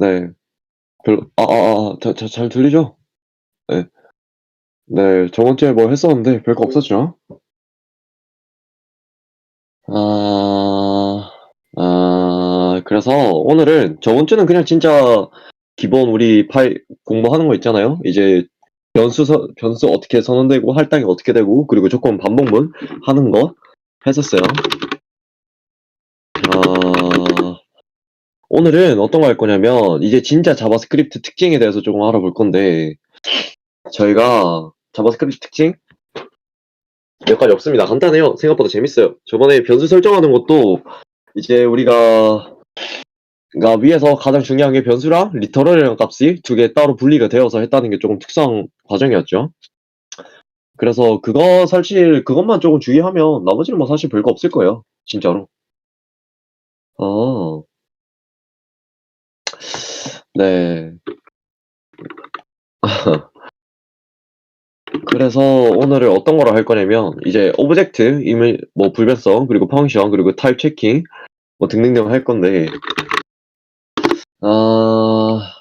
네. 잘 들리죠? 네. 네. 저번 주에 뭐 했었는데 별거 없었죠? 아, 그래서 오늘은 저번 주는 그냥 진짜 기본 우리 파일 공부하는 거 있잖아요. 이제 변수 어떻게 선언되고 할당이 어떻게 되고 그리고 조건 반복문 하는 거 했었어요. 아, 오늘은 어떤 거 할 거냐면 이제 진짜 자바스크립트 특징에 대해서 조금 알아볼 건데 저희가 자바스크립트 특징 몇 가지 없습니다. 간단해요. 생각보다 재밌어요. 저번에 변수 설정하는 것도 이제 우리가 그러니까 위에서 가장 중요한 게 변수랑 리터럴이라는 값이 두 개 따로 분리가 되어서 했다는 게 조금 특수한 과정이었죠. 그래서 그것만 조금 주의하면 나머지는 뭐 사실 별거 없을 거예요. 진짜로. 어, 네. 그래서 오늘은 어떤 거를 할 거냐면 이제 오브젝트, 이메일, 뭐 불변성, 그리고 펑션, 그리고 타입 체킹 뭐 등등등 할 건데 아,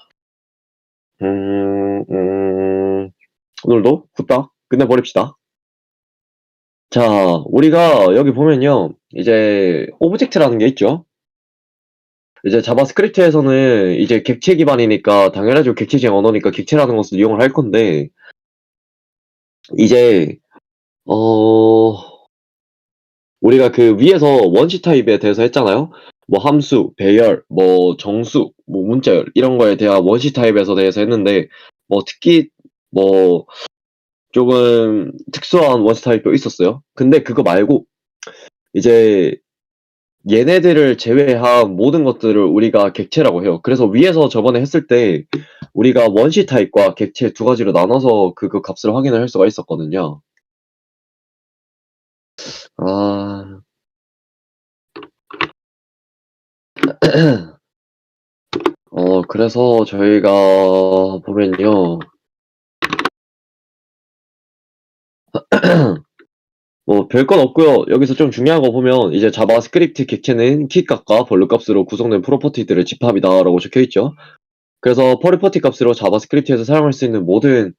오늘도 후딱 끝내버립시다. 자, 우리가 여기 보면요. 이제 오브젝트라는 게 있죠. 이제 자바스크립트에서는 이제 객체 기반이니까 당연하죠. 객체적 언어니까 객체라는 것을 이용을 할 건데 이제 어 우리가 그 위에서 원시 타입에 대해서 했잖아요. 뭐 함수, 배열, 뭐 정수, 뭐 문자열 이런 거에 대한 원시 타입에서 대해서 했는데 뭐 특히 뭐 조금 특수한 원시 타입도 있었어요. 근데 그거 말고 이제 얘네들을 제외한 모든 것들을 우리가 객체라고 해요. 그래서 위에서 저번에 했을 때 우리가 원시 타입과 객체 두 가지로 나눠서 그 값을 확인을 할 수가 있었거든요. 아, 그래서 저희가 보면요. 뭐 별건 없고요. 여기서 좀 중요한 거 보면 이제 자바스크립트 객체는 키값과 벌로 값으로 구성된 프로퍼티들의 집합이다라고 적혀 있죠. 그래서 프로퍼티 값으로 자바스크립트에서 사용할 수 있는 모든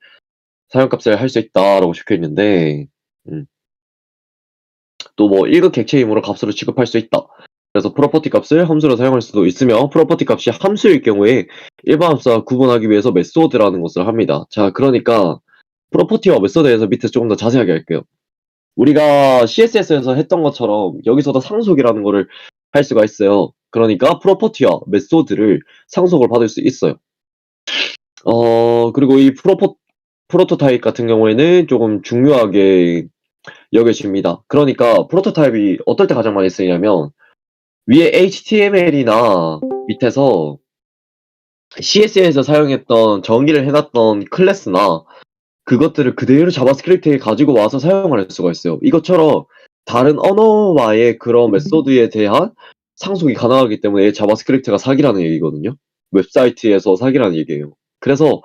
사용값을 할 수 있다라고 적혀 있는데 음, 또 뭐 1급 객체이므로 값으로 취급할 수 있다. 그래서 프로퍼티 값을 함수로 사용할 수도 있으며 프로퍼티 값이 함수일 경우에 일반 함수와 구분하기 위해서 메소드라는 것을 합니다. 자, 그러니까 프로퍼티와 메소드에서 밑에 조금 더 자세하게 할게요. 우리가 CSS에서 했던 것처럼 여기서도 상속이라는 거를 할 수가 있어요. 그러니까 프로퍼티와 메소드를 상속을 받을 수 있어요. 그리고 이 프로토타입 같은 경우에는 조금 중요하게 여겨집니다. 그러니까 프로토타입이 어떨 때 가장 많이 쓰이냐면 위에 HTML이나 밑에서 CSS에서 사용했던 정의를 해놨던 클래스나 그것들을 그대로 자바스크립트에 가지고 와서 사용을 할 수가 있어요. 이것처럼 다른 언어와의 그런 메소드에 대한 상속이 가능하기 때문에 자바스크립트가 사기라는 얘기거든요. 웹사이트에서 사기라는 얘기예요. 그래서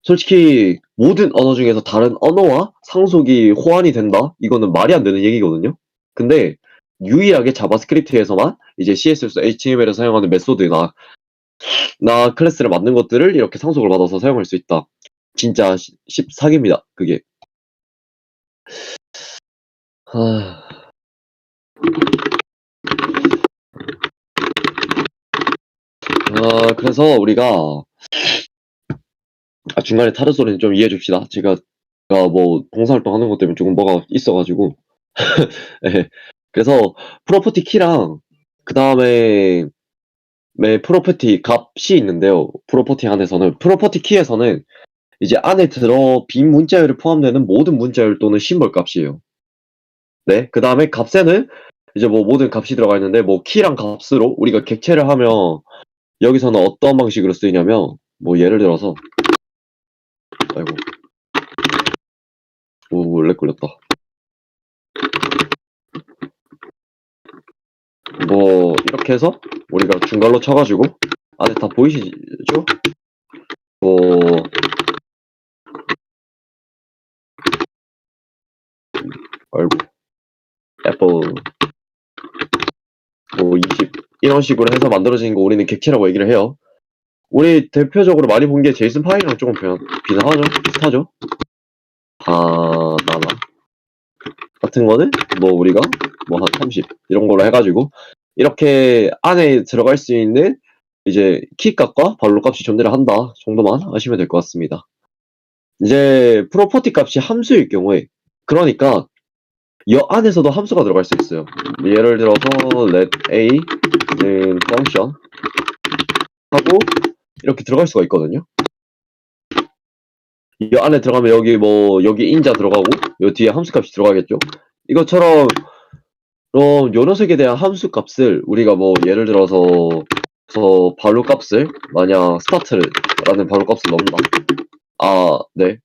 솔직히 모든 언어 중에서 다른 언어와 상속이 호환이 된다? 이거는 말이 안 되는 얘기거든요. 근데 유일하게 자바스크립트에서만 이제 CSS, HTML에서 사용하는 메소드나 클래스를 만든 것들을 이렇게 상속을 받아서 사용할 수 있다. 진짜 사기입니다. 그게. 하... 그래서 우리가 중간에 타르 소리는 좀 이해해 줍시다. 제가 뭐 봉사활동 하는 것 때문에 조금 뭐가 있어가지고. 예. 그래서 프로퍼티 키랑 그 다음에 프로퍼티 값이 있는데요. 프로퍼티 안에서는 프로퍼티 키에서는 이제 안에 빈 문자열을 포함되는 모든 문자열 또는 심벌 값이에요. 네. 그 다음에 값에는 이제 뭐 모든 값이 들어가 있는데 뭐 키랑 값으로 우리가 객체를 하면 여기서는 어떤 방식으로 쓰이냐면 뭐 예를 들어서 아이고 렉 걸렸다. 뭐 이렇게 해서 우리가 중괄로 쳐가지고 안에 다 보이시죠? 뭐 아이고 애플 뭐 20 이런 식으로 해서 만들어진 거 우리는 객체라고 얘기를 해요. 우리 대표적으로 많이 본 게 제이슨 파일이랑 조금 비슷하죠? 비슷하죠? 바나나 같은 거는 뭐 우리가 뭐 한 30 이런 걸로 해가지고 이렇게 안에 들어갈 수 있는 이제 키 값과 발로 값이 존재를 한다 정도만 아시면 될 것 같습니다. 이제 프로퍼티 값이 함수일 경우에 그러니까 이 안에서도 함수가 들어갈 수 있어요. 예를 들어서 let a는 function 하고 이렇게 들어갈 수가 있거든요. 이 안에 들어가면 여기 뭐 여기 인자 들어가고 요 뒤에 함수 값이 들어가겠죠. 이것처럼 요 녀석에 대한 함수 값을 우리가 뭐 예를 들어서 발로 값을 만약 스타트라는 발로 값을 넣는다. 네.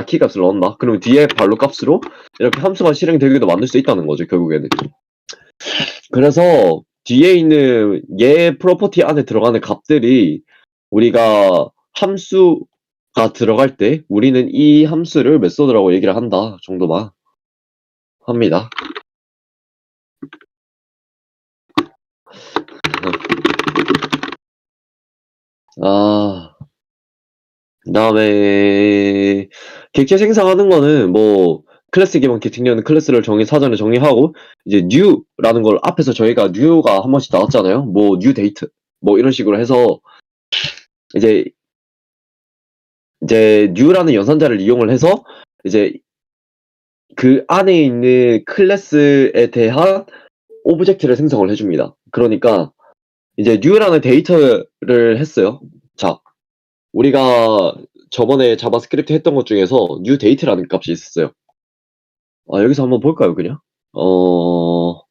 키 값을 넣는다. 그럼 뒤에 발로 값으로 이렇게 함수가 실행되기도 만들 수 있다는 거죠, 결국에는. 그래서 뒤에 있는 얘 프로퍼티 안에 들어가는 값들이 우리가 함수가 들어갈 때 우리는 이 함수를 메소드라고 얘기를 한다 정도만 합니다. 그다음에 객체 생성하는 거는 뭐 클래스 기반 계층이라는 클래스를 사전에 정의하고 이제 new라는 걸 앞에서 저희가 new가 한 번씩 나왔잖아요. 뭐 new date 뭐 이런 식으로 해서 이제 new라는 연산자를 이용을 해서 이제 그 안에 있는 클래스에 대한 오브젝트를 생성을 해줍니다. 그러니까 이제 new라는 데이터를 했어요. 자, 우리가 저번에 자바스크립트 했던 것 중에서 new date라는 값이 있었어요. 여기서 한번 볼까요, 그냥? 뭐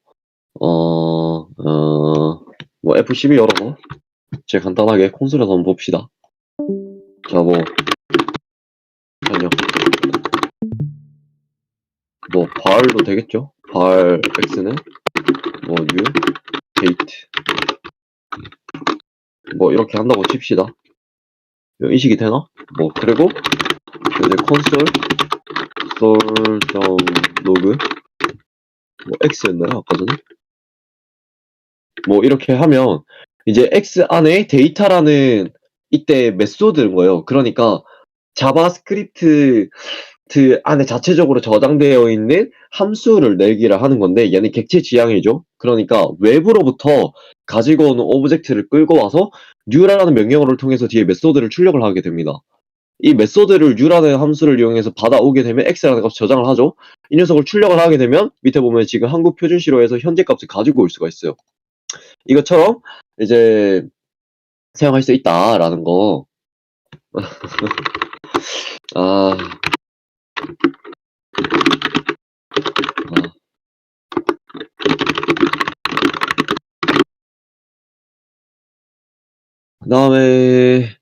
F12 열어서 제가 간단하게 콘솔에서 한번 봅시다. 자, 아니요. 뭐 발도 되겠죠? 발 x는 뭐 new date 뭐 이렇게 한다고 칩시다. 인식이 되나? 뭐 그리고 이제 console.log 뭐 x였나요? 아까 전에? 뭐 이렇게 하면 이제 x 안에 데이터라는 이때 메소드인 거예요. 그러니까 자바스크립트 안에 자체적으로 저장되어 있는 함수를 내기를 하는 건데 얘는 객체 지향이죠. 그러니까 외부로부터 가지고 오는 오브젝트를 끌고 와서 new라는 명령어를 통해서 뒤에 메소드를 출력을 하게 됩니다. 이 메소드를 new라는 함수를 이용해서 받아오게 되면 x라는 값을 저장을 하죠. 이 녀석을 출력을 하게 되면 밑에 보면 지금 한국 표준시로에서 현재 값을 가지고 올 수가 있어요. 이것처럼 이제 사용할 수 있다라는 거. 아. 그다음에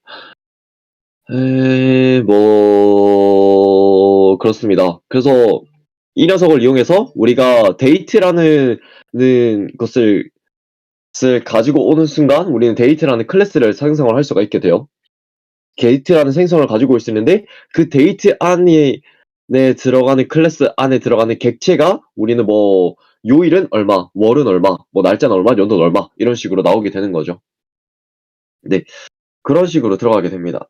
뭐 그렇습니다. 그래서 이 녀석을 이용해서 우리가 데이트라는 것을 가지고 오는 순간 우리는 데이트라는 클래스를 생성을 할 수가 있게 돼요. 데이트라는 생성을 가지고 올 수 있는데 그 데이트 안에 들어가는 클래스 안에 들어가는 객체가 우리는 뭐 요일은 얼마, 월은 얼마, 뭐 날짜는 얼마, 연도는 얼마 이런 식으로 나오게 되는 거죠. 네, 그런 식으로 들어가게 됩니다.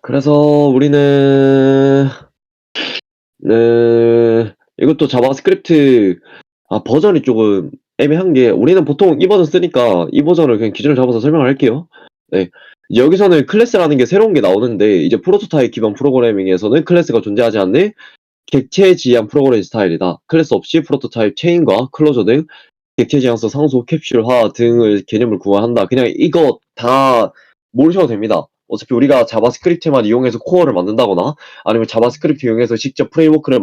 그래서 우리는 이것도 자바스크립트 버전이 조금 애매한 게 우리는 보통 이 버전 쓰니까 이 버전을 그냥 기준을 잡아서 설명을 할게요. 네. 여기서는 클래스라는 게 새로운 게 나오는데 이제 프로토타입 기반 프로그래밍에서는 클래스가 존재하지 않는 객체 지향 프로그래밍 스타일이다. 클래스 없이 프로토타입 체인과 클로저 등 객체 지향성 상소 캡슐화 등을 개념을 구현한다. 그냥 이거 다 모르셔도 됩니다. 어차피 우리가 자바스크립트만 이용해서 코어를 만든다거나 아니면 자바스크립트 이용해서 직접 프레임워크를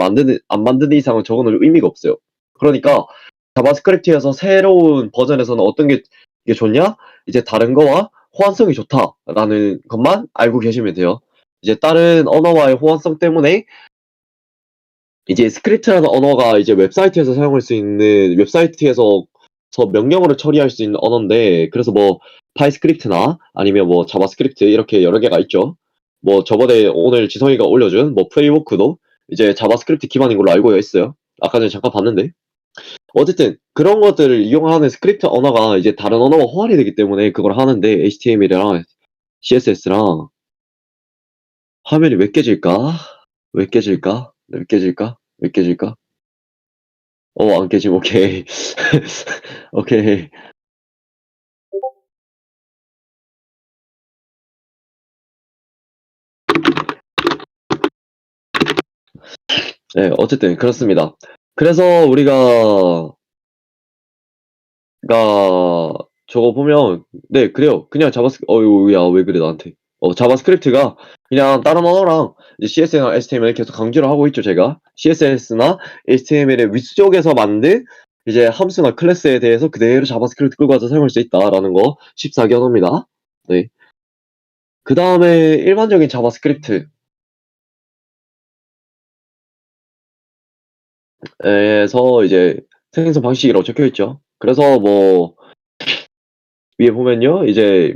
안 만드는 이상은 저거는 의미가 없어요. 그러니까 자바스크립트에서 새로운 버전에서는 어떤 게 좋냐? 이제 다른 거와 호환성이 좋다라는 것만 알고 계시면 돼요. 이제 다른 언어와의 호환성 때문에 이제 스크립트라는 언어가 이제 웹사이트에서 사용할 수 있는 웹사이트에서 명령어를 처리할 수 있는 언어인데 그래서 뭐 파이스크립트나 아니면 뭐 자바스크립트 이렇게 여러 개가 있죠. 뭐 저번에 오늘 지성이가 올려준 뭐 프레임워크도 이제 자바스크립트 기반인 걸로 알고 있어요. 아까 전에 잠깐 봤는데. 어쨌든 그런 것들을 이용하는 스크립트 언어가 이제 다른 언어와 호환이 되기 때문에 그걸 하는데 HTML이랑 CSS랑 화면이 왜 깨질까? 왜 깨질까? 왜 깨질까? 왜 깨질까? 안 깨짐. 오케이. 오케이. 네, 어쨌든 그렇습니다. 그래서 우리가 저거 보면 네, 그래요. 그냥 야, 왜 그래 나한테. 자바스크립트가 그냥 다른 언어랑 이제 CSS나 HTML 계속 강조를 하고 있죠, 제가. CSS나 HTML의 윗쪽에서 만든 이제 함수나 클래스에 대해서 그대로 자바스크립트 끌고 와서 사용할 수 있다라는 거 14기 언어입니다. 네. 그 다음에 일반적인 자바스크립트 에서 이제 생성 방식이라고 적혀 있죠. 그래서 뭐 위에 보면요, 이제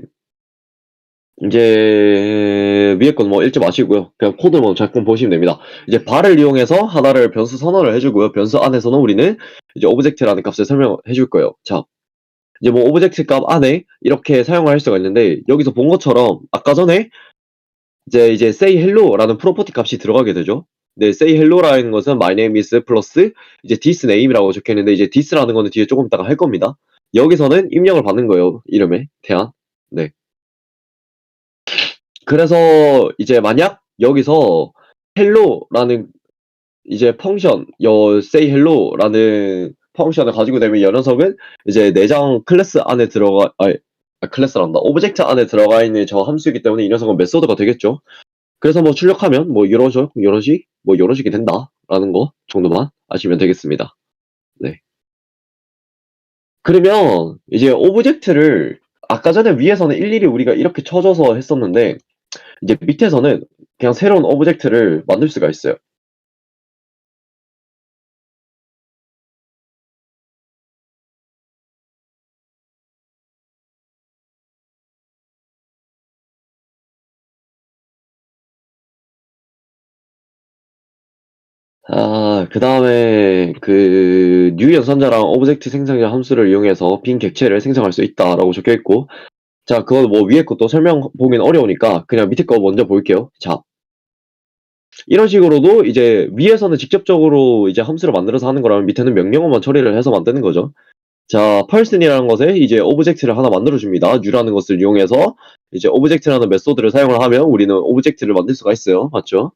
위에 건 뭐 읽지 마시고요. 그냥 코드만 잠깐 보시면 됩니다. 이제 발을 이용해서 하나를 변수 선언을 해주고요. 변수 안에서는 우리는 이제 오브젝트라는 값을 설명해 줄 거예요. 자, 이제 뭐 오브젝트 값 안에 이렇게 사용을 할 수가 있는데 여기서 본 것처럼 아까 전에 이제 say hello라는 프로퍼티 값이 들어가게 되죠. 네, say hello라는 것은 my name is 플러스 이제 this name이라고 적혀 있는데 이제 this라는 거는 뒤에 조금 있다가 할 겁니다. 여기서는 입력을 받는 거예요. 이름에 대한. 네. 그래서 이제 만약 여기서 hello라는 이제 펑션, say hello라는 펑션을 가지고 되면 이 녀석은 이제 내장 클래스 안에 클래스란다. 오브젝트 안에 들어가 있는 저 함수이기 때문에 이 녀석은 메소드가 되겠죠. 그래서 뭐 출력하면 뭐 이런 식이 된다라는 거 정도만 아시면 되겠습니다. 네. 그러면 이제 오브젝트를 아까 전에 위에서는 일일이 우리가 이렇게 쳐줘서 했었는데 이제 밑에서는 그냥 새로운 오브젝트를 만들 수가 있어요. 그 다음에 그 new 연산자랑 오브젝트 생성자 함수를 이용해서 빈 객체를 생성할 수 있다라고 적혀 있고, 자, 그건 뭐 위에 것도 설명 보긴 어려우니까 그냥 밑에 거 먼저 볼게요. 자, 이런 식으로도 이제 위에서는 직접적으로 이제 함수를 만들어서 하는 거라면 밑에는 명령어만 처리를 해서 만드는 거죠. 자, person이라는 것에 이제 오브젝트를 하나 만들어줍니다. new라는 것을 이용해서 이제 오브젝트라는 메소드를 사용을 하면 우리는 오브젝트를 만들 수가 있어요. 맞죠?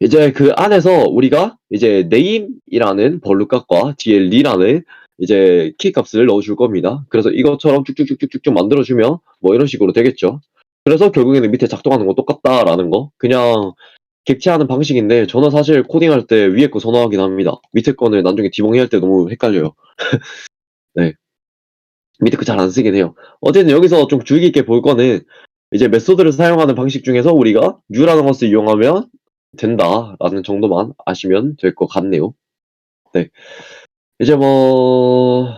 이제 그 안에서 우리가 이제 name이라는 벌루값과 뒤에 le라는 이제 키 값을 넣어줄 겁니다. 그래서 이것처럼 쭉쭉쭉쭉쭉 만들어주면 뭐 이런 식으로 되겠죠. 그래서 결국에는 밑에 작동하는 거 똑같다라는 거. 그냥 객체하는 방식인데 저는 사실 코딩할 때 위에 거 선호하긴 합니다. 밑에 거는 나중에 디버깅 할 때 너무 헷갈려요. 네. 밑에 거 잘 안 쓰긴 해요. 어쨌든 여기서 좀 주의 깊게 볼 거는 이제 메소드를 사용하는 방식 중에서 우리가 new라는 것을 이용하면 된다라는 정도만 아시면 될 것 같네요. 네. 이제 뭐,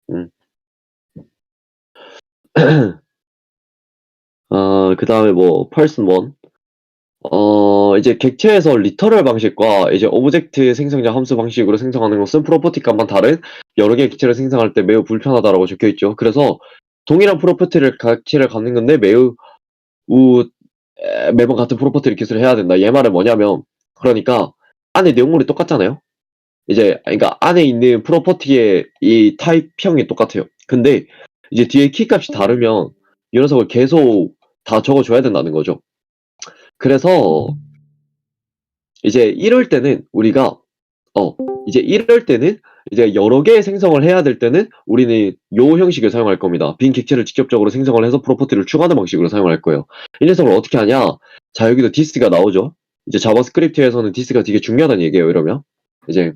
음, 그 다음에 뭐, person 1. 이제 객체에서 리터럴 방식과 이제 오브젝트 생성자 함수 방식으로 생성하는 것은 프로퍼티 값만 다른 여러 개의 객체를 생성할 때 매우 불편하다라고 적혀 있죠. 그래서 동일한 객체를 갖는 건데 매번 같은 프로퍼티를 기술을 해야 된다. 얘 말은 뭐냐면, 그러니까 안에 내용물이 똑같잖아요. 그러니까 안에 있는 프로퍼티의 이 타입형이 똑같아요. 근데 이제 뒤에 키 값이 다르면 이 녀석을 계속 다 적어줘야 된다는 거죠. 그래서 이제 이럴 때는 우리가 어 이제 이럴 때는 이제 여러 개의 생성을 해야 될 때는 우리는 요 형식을 사용할 겁니다. 빈 객체를 직접적으로 생성을 해서 프로퍼티를 추가하는 방식으로 사용할 거예요. 이 녀석을 어떻게 하냐? 자, 여기도 this가 나오죠. 이제 자바스크립트에서는 this가 되게 중요하다는 얘기예요. 이러면 이제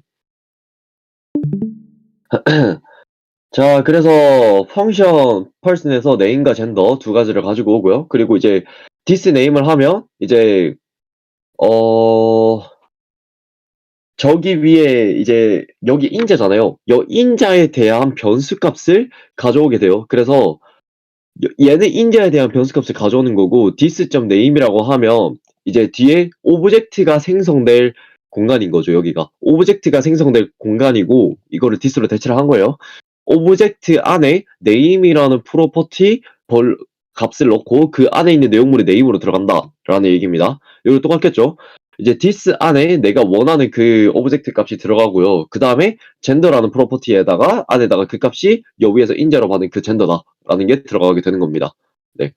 자, 그래서 펑션 person에서 name과 gender 두 가지를 가지고 오고요. 그리고 이제 this name을 하면 이제 어 저기 위에 이제 여기 인자잖아요. 여 인자에 대한 변수 값을 가져오게 돼요. 그래서 얘는 인자에 대한 변수값을 가져오는 거고 this.name이라고 하면 이제 뒤에 오브젝트가 생성될 공간인 거죠. 여기가 오브젝트가 생성될 공간이고 이거를 this로 대체를 한 거예요. 오브젝트 안에 name이라는 프로퍼티 값을 넣고 그 안에 있는 내용물이 name으로 들어간다라는 얘기입니다. 이거 똑같겠죠? 이제 this 안에 내가 원하는 그 오브젝트 값이 들어가고요. 그 다음에 gender라는 프로퍼티에다가 안에다가 그 값이 여기에서 인자로 받은 그 gender다라는 게 들어가게 되는 겁니다. 네.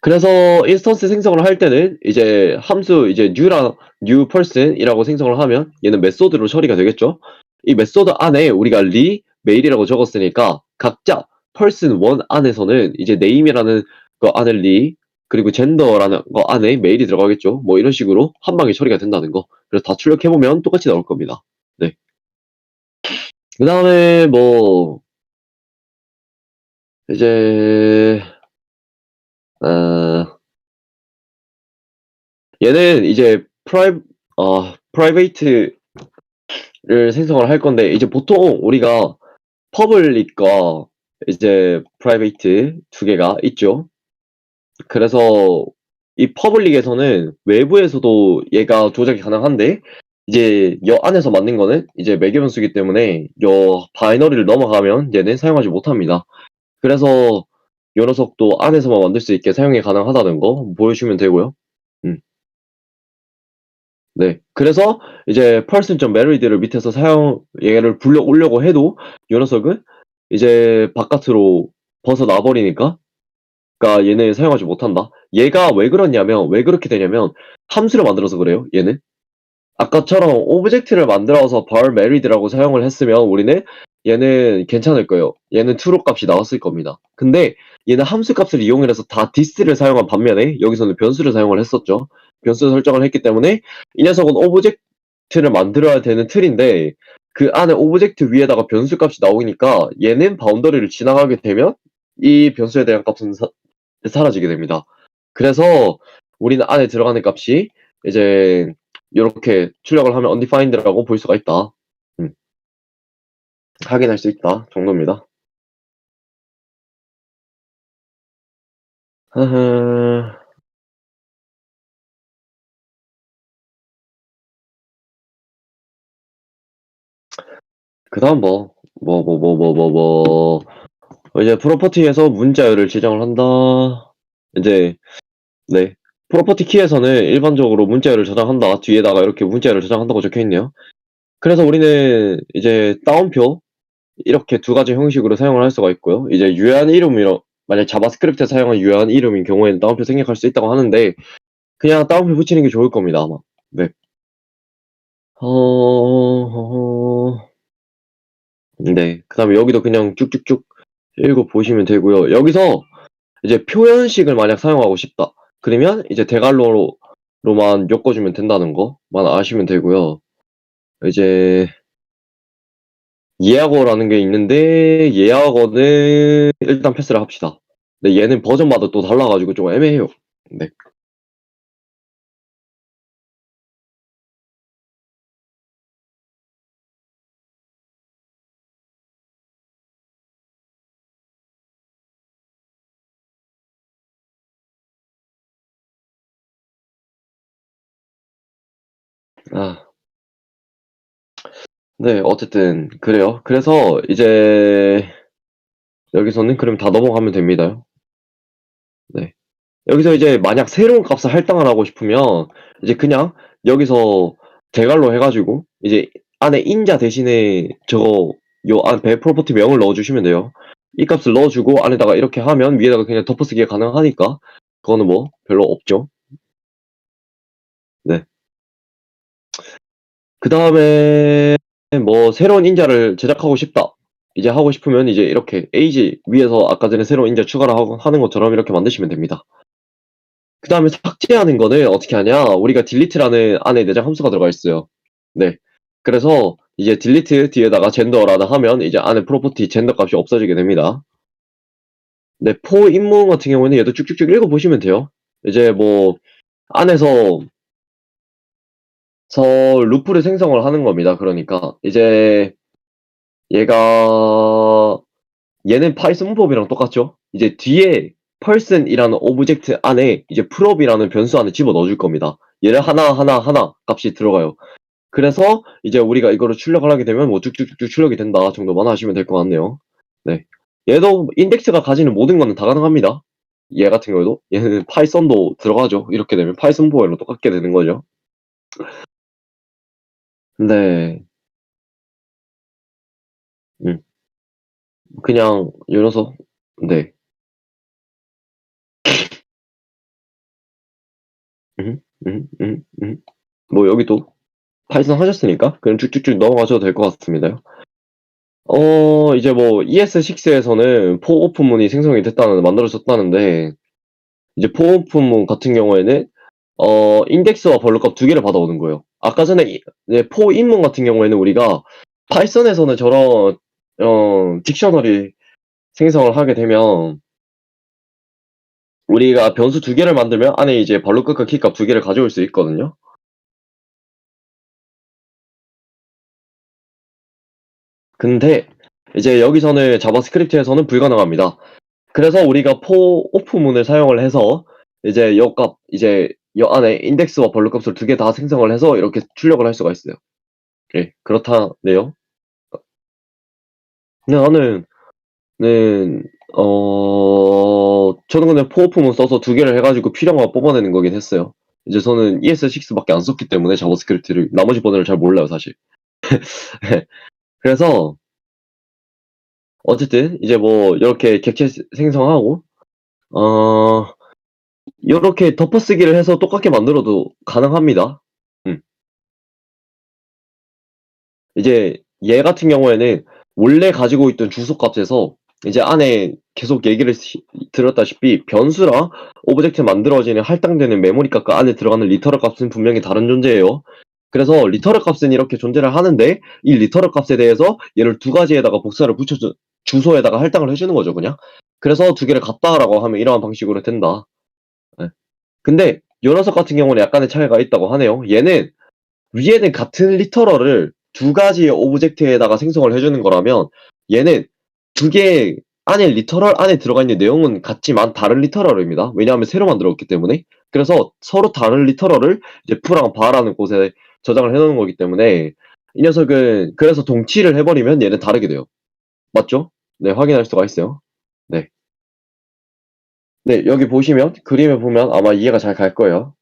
그래서 인스턴스 생성을 할 때는 이제 함수 이제 new person이라고 생성을 하면 얘는 메소드로 처리가 되겠죠. 이 메소드 안에 우리가 mail이라고 적었으니까 각자 person 1 안에서는 이제 name이라는 거 안에 그리고 gender라는 거 안에 mail이 들어가겠죠. 뭐 이런 식으로 한 방에 처리가 된다는 거. 그래서 다 출력해보면 똑같이 나올 겁니다. 네. 그 다음에 뭐 이제 얘는 이제 프라이베이트를 생성을 할 건데 이제 보통 우리가 퍼블릭과 이제 프라이베이트 두 개가 있죠. 그래서 이 퍼블릭에서는 외부에서도 얘가 조작이 가능한데 이제 여 안에서 만든 거는 이제 매개 변수이기 때문에 여 바이너리를 넘어가면 얘는 사용하지 못합니다. 그래서 요 녀석도 안에서만 만들 수 있게 사용이 가능하다는 거 보여주면 되고요. 네. 그래서 이제 person.married를 밑에서 얘를 불러오려고 해도 요 녀석은 이제 바깥으로 벗어나 버리니까 그러니까 얘는 사용하지 못한다. 얘가 왜 그렇냐면 왜 그렇게 되냐면 함수를 만들어서 그래요. 얘는 아까처럼 오브젝트를 만들어서 married라고 사용을 했으면 우리는 얘는 괜찮을 거예요. 얘는 true 값이 나왔을 겁니다. 근데 얘는 함수 값을 이용해서 다 this를 사용한 반면에 여기서는 변수를 사용을 했었죠. 변수 설정을 했기 때문에 이 녀석은 오브젝트를 만들어야 되는 틀인데 그 안에 오브젝트 위에다가 변수 값이 나오니까 얘는 바운더리를 지나가게 되면 이 변수에 대한 값은 사라지게 됩니다. 그래서 우리는 안에 들어가는 값이 이제 이렇게 출력을 하면 undefined라고 볼 수가 있다. 확인할 수 있다 정도입니다. 그 다음 이제 프로퍼티에서 문자열을 지정을 한다. 이제 네 프로퍼티 키에서는 일반적으로 문자열을 저장한다. 뒤에다가 이렇게 문자열을 저장한다고 적혀있네요. 그래서 우리는 이제 따옴표 이렇게 두 가지 형식으로 사용을 할 수가 있고요. 이제 유효한 이름이로 만약 자바스크립트에 사용한 유효한 이름인 경우에는 따옴표 생략할 수 있다고 하는데 그냥 따옴표 붙이는 게 좋을 겁니다 아마. 네. 네. 그 다음에 여기도 그냥 쭉쭉쭉 읽어보시면 되고요. 여기서 이제 표현식을 만약 사용하고 싶다. 그러면 이제 대괄호로만 엮어주면 된다는 거만 아시면 되고요. 이제 예약어라는 게 있는데 예약어는 일단 패스를 합시다. 근데 얘는 버전마다 또 달라가지고 좀 애매해요. 네. 아, 네, 어쨌든 그래요. 그래서 이제 여기서는 그럼 다 넘어가면 됩니다. 네. 여기서 이제 만약 새로운 값을 할당을 하고 싶으면 이제 그냥 여기서 대괄호 해가지고 이제 안에 인자 대신에 저거 요 안 배 프로퍼티 명을 넣어주시면 돼요. 이 값을 넣어주고 안에다가 이렇게 하면 위에다가 그냥 덮어쓰기가 가능하니까 그거는 뭐 별로 없죠. 네. 그 다음에 뭐 새로운 인자를 제작하고 싶다. 이제 하고 싶으면 이제 이렇게 age 위에서 아까 전에 새로운 인자 추가를 하는 것처럼 이렇게 만드시면 됩니다. 그 다음에 삭제하는 거는 어떻게 하냐? 우리가 delete라는 안에 내장 함수가 들어가 있어요. 네. 그래서 이제 delete 뒤에다가 gender라다 하면 이제 안에 프로퍼티 젠더 값이 없어지게 됩니다. 네, for 입문 같은 경우는 얘도 쭉쭉쭉 읽어보시면 돼요. 이제 뭐 안에서 루프를 생성을 하는 겁니다. 그러니까 이제 얘가 얘는 파이썬 문법이랑 똑같죠? 이제 뒤에 person이라는 오브젝트 안에 이제 prop이라는 변수 안에 집어 넣어줄 겁니다. 얘를 하나 값이 들어가요. 그래서 이제 우리가 이거를 출력을 하게 되면 뭐 쭉쭉쭉쭉 출력이 된다 정도만 하시면 될 것 같네요. 네. 얘도 인덱스가 가지는 모든 거는 다 가능합니다. 얘 같은 경우에도 얘는 파이썬도 들어가죠. 이렇게 되면 파이썬 문법이랑 똑같게 되는 거죠. 네. 음. 그냥 요 녀석 네. 음. 뭐 여기도 파이썬 하셨으니까 그냥 쭉쭉쭉 넘어가셔도 될 것 같습니다. 이제 뭐 ES6에서는 포 오픈문이 생성이 됐다는 만들어졌다는데 이제 포 오픈문 같은 경우에는 인덱스와 번호값 두 개를 받아오는 거예요. 아까 전에 네, 포 입문 같은 경우에는 우리가 파이썬에서는 저런 딕셔너리 생성을 하게 되면 우리가 변수 두 개를 만들면 안에 이제 발로 끝과 키값 두 개를 가져올 수 있거든요. 근데 이제 여기서는 자바스크립트에서는 불가능합니다. 그래서 우리가 for 오프문을 사용을 해서 이제 여 값 이제 여 안에 인덱스와 번호 값을 두 개 다 생성을 해서 이렇게 출력을 할 수가 있어요. 예, 그렇다네요. 근데 나는 저는 근데 for 오프문 써서 두 개를 해가지고 필요한 거 뽑아내는 거긴 했어요. 이제 저는 ES6밖에 안 썼기 때문에 자바스크립트를 나머지 버전을 잘 몰라요, 사실. 그래서 어쨌든 이제 뭐 이렇게 객체 생성하고 어 요렇게 덮어쓰기를 해서 똑같게 만들어도 가능합니다. 음. 이제 얘 같은 경우에는 원래 가지고 있던 주소 값에서 이제 안에 계속 얘기를 들었다시피 변수랑 오브젝트 만들어지는 할당되는 메모리 값과 안에 들어가는 리터럴 값은 분명히 다른 존재예요. 그래서 리터럴 값은 이렇게 존재를 하는데 이 리터럴 값에 대해서 얘를 두 가지에다가 복사를 붙여줘 주소에다가 할당을 해주는 거죠, 그냥. 그래서 두 개를 같다라고 하면 이러한 방식으로 된다. 예. 근데 요 녀석 같은 경우는 약간의 차이가 있다고 하네요. 얘는 위에는 같은 리터럴을 두 가지의 오브젝트에다가 생성을 해주는 거라면 얘는 두 개의 안에 리터럴 안에 들어가 있는 내용은 같지만 다른 리터럴입니다. 왜냐하면 새로 만들었기 때문에. 그래서 서로 다른 리터럴을 이제 프랑 바라는 곳에 저장을 해놓은 거기 때문에 이 녀석은 그래서 동치를 해버리면 얘는 다르게 돼요. 맞죠? 네, 확인할 수가 있어요. 네. 네, 여기 보시면 그림을 보면 아마 이해가 잘 갈 거예요.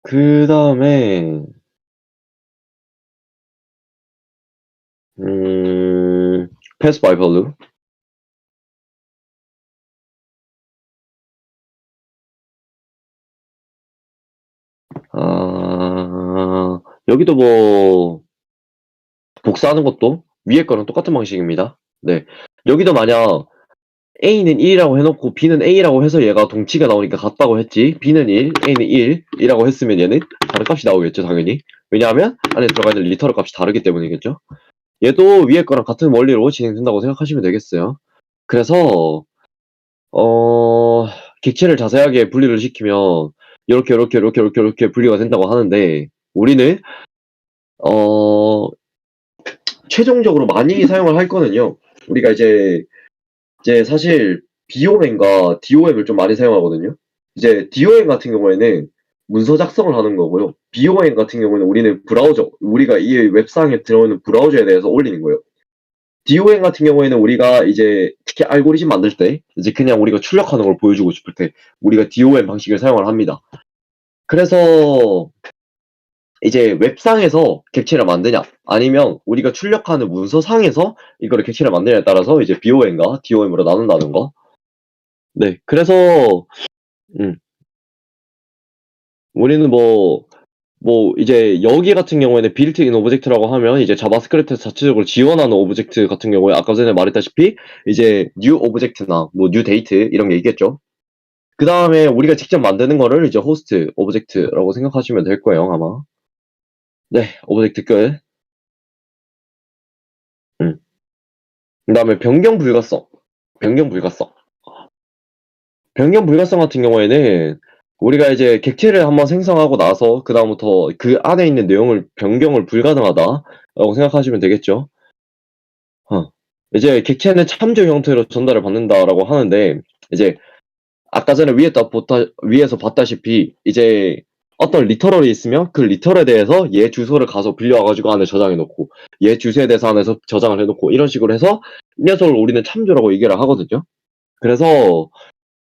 그 다음에 패스 바이 밸류. 여기도 뭐 복사하는 것도 위에 거랑 똑같은 방식입니다. 네. 여기도 만약 A는 1이라고 해놓고 B는 A라고 해서 얘가 동치가 나오니까 같다고 했지. B는 1, A는 1이라고 했으면 얘는 다른 값이 나오겠죠, 당연히. 왜냐하면 안에 들어가 있는 리터럴 값이 다르기 때문이겠죠. 얘도 위에 거랑 같은 원리로 진행된다고 생각하시면 되겠어요. 그래서 어 객체를 자세하게 분리를 시키면 요렇게 분리가 된다고 하는데 우리는 어 최종적으로 많이 사용을 할 거는요. 우리가 이제 사실 BOM과 DOM을 좀 많이 사용하거든요. 이제 DOM 같은 경우에는 문서 작성을 하는 거고요. BOM 같은 경우는 우리는 브라우저, 우리가 이 웹상에 들어오는 브라우저에 대해서 올리는 거예요. DOM 같은 경우에는 우리가 이제 특히 알고리즘 만들 때 이제 그냥 우리가 출력하는 걸 보여주고 싶을 때 우리가 DOM 방식을 사용을 합니다. 그래서 이제 웹상에서 객체를 만드냐 아니면 우리가 출력하는 문서상에서 이거를 객체를 만드냐에 따라서 이제 BOM과 DOM으로 나눈다는 거. 네. 그래서 음 우리는 뭐 이제 여기 같은 경우에는 빌트인 오브젝트라고 하면 이제 자바스크립트 자체적으로 지원하는 오브젝트 같은 경우에 아까 전에 말했다시피 이제 new 오브젝트나 뭐 new date 이런 게 있겠죠. 그다음에 우리가 직접 만드는 거를 이제 호스트 오브젝트라고 생각하시면 될 거예요, 아마. 네. 오브젝트 끝. 음. 그다음에 변경 불가성. 변경 불가성. 변경 불가성 같은 경우에는 우리가 이제 객체를 한번 생성하고 나서 그다음부터 그 안에 있는 내용을 변경을 불가능하다라고 생각하시면 되겠죠. 어. 이제 객체는 참조 형태로 전달을 받는다라고 하는데 이제 아까 전에 위에서 봤다시피 이제 어떤 리터럴이 있으면 그 리터럴에 대해서 얘 주소를 가서 빌려와 가지고 안에 저장해 놓고 얘 주소에 대해서 안에서 저장을 해 놓고 이런 식으로 해서 이 녀석을 우리는 참조라고 얘기를 하거든요. 그래서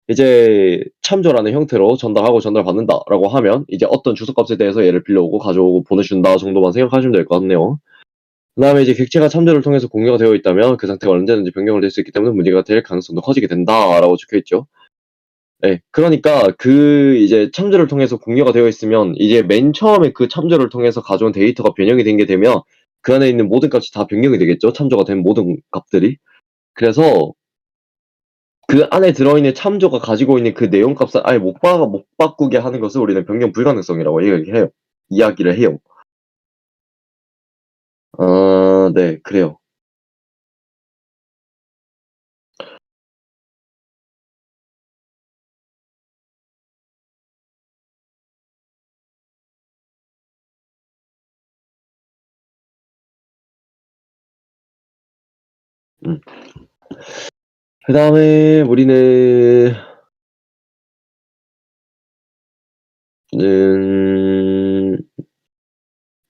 이제 참조라는 형태로 전달하고 전달받는다라고 하면 이제 어떤 주소값에 대해서 얘를 빌려오고 가져오고 보내준다 정도만 생각하시면 될 것 같네요. 그다음에 이제 객체가 참조를 통해서 공유가 되어 있다면 그 상태가 언제든지 변경을 될 수 있기 때문에 문제가 될 가능성도 커지게 된다라고 적혀 있죠. 네, 그러니까 그 이제 참조를 통해서 공유가 되어 있으면 이제 맨 처음에 그 참조를 통해서 가져온 데이터가 변형이 된 게 되면 그 안에 있는 모든 값이 다 변경이 되겠죠. 참조가 된 모든 값들이. 그래서 그 안에 들어있는 참조가 가지고 있는 그 내용 값을 아예 못 바꾸게 하는 것을 우리는 변경 불가능성이라고 이야기를 해요. 네, 그래요. 음. 그 다음에 우리는 음,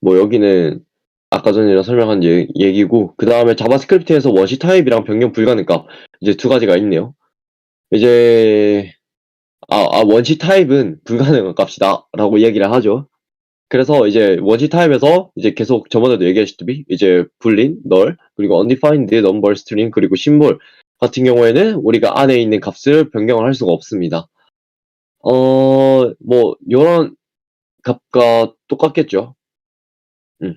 뭐 여기는 아까 전에 설명한 얘기고 그 다음에 자바스크립트에서 원시 타입이랑 변경 불가능 값 이제 두 가지가 있네요. 이제 원시 타입은 불가능한 값이다라고 얘기를 하죠. 그래서 이제 원시 타입에서 이제 계속 저번에도 얘기하셨다시피 이제 boolean, null, 그리고 undefined number string 그리고 symbol 같은 경우에는 우리가 안에 있는 값을 변경을 할 수가 없습니다. 뭐 요런 값과 똑같겠죠. 음.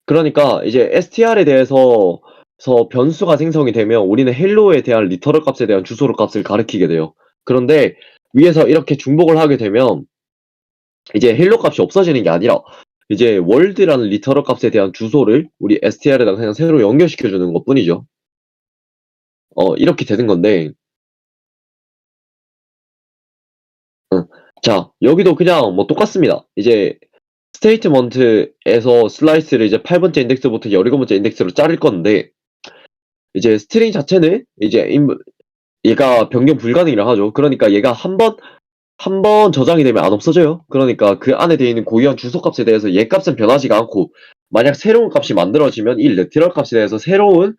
그러니까 이제 str에 대해서 변수가 생성이 되면 우리는 헬로에 대한 리터럴 값에 대한 주소로 값을 가리키게 돼요. 그런데 위에서 이렇게 중복을 하게 되면 이제 헬로 값이 없어지는 게 아니라 이제 월드라는 리터럴 값에 대한 주소를 우리 str에다가 그냥 새로 연결시켜 주는 것뿐이죠. 이렇게 되는 건데 어, 자, 여기도 그냥 뭐 똑같습니다. 이제 스테이트먼트에서 슬라이스를 이제 8번째 인덱스부터 17번째 인덱스로 자를 건데 이제 스트링 자체는 이제 얘가 변경 불가능이라 하죠. 그러니까 얘가 한 번 저장이 되면 안 없어져요. 그러니까 그 안에 되어 있는 고유한 주소값에 대해서 얘 값은 변하지가 않고 만약 새로운 값이 만들어지면 이 레티럴 값에 대해서 새로운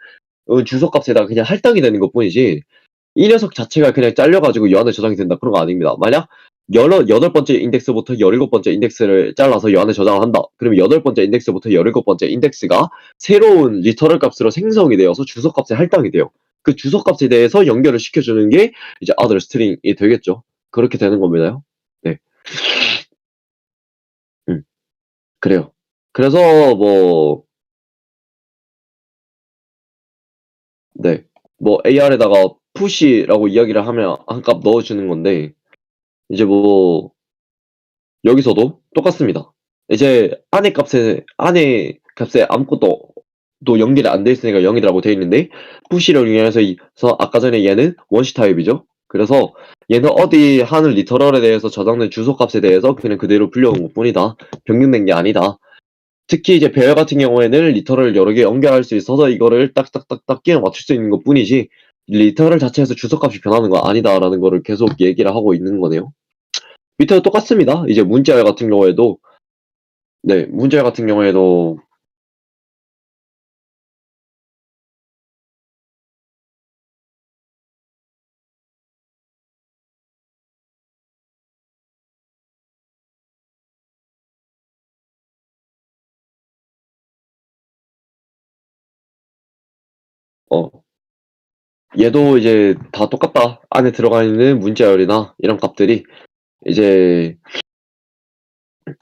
주소값에다가 그냥 할당이 되는 것뿐이지 이 녀석 자체가 그냥 잘려가지고 요 안에 저장이 된다 그런 거 아닙니다. 만약 여덟 번째 인덱스부터 17번째 인덱스를 잘라서 요 안에 저장을 한다. 그러면 여덟 번째 인덱스부터 17번째 인덱스가 새로운 리터럴 값으로 생성이 되어서 주소값에 할당이 돼요. 그 주소값에 대해서 연결을 시켜주는 게 이제 other string이 되겠죠. 그렇게 되는 겁니다. 네. 음, 그래요. 그래서 뭐, 네. 뭐 AR에다가 push라고 이야기를 하면 한 값 넣어주는 건데 이제 뭐 여기서도 똑같습니다. 이제 안에 값에 아무것도 또 연결이 안 돼 있으니까 0이라고 돼 있는데 push를 이용해서 아까 전에 얘는 원시 타입이죠. 그래서 얘는 어디 하는 리터럴에 대해서 저장된 주소 값에 대해서 그냥 그대로 불려온 것뿐이다. 변경된 게 아니다. 특히 이제 배열 같은 경우에는 리터럴 여러 개 연결할 수 있어서 이거를 딱딱딱딱 끼워 맞출 수 있는 것뿐이지 리터럴 자체에서 주소 값이 변하는 거 아니다라는 거를 계속 얘기를 하고 있는 거네요. 밑에도 똑같습니다. 이제 문자열 같은 경우에도 네, 문자열 같은 경우에도 어 얘도 이제 다 똑같다. 안에 들어가 있는 문자열이나 이런 값들이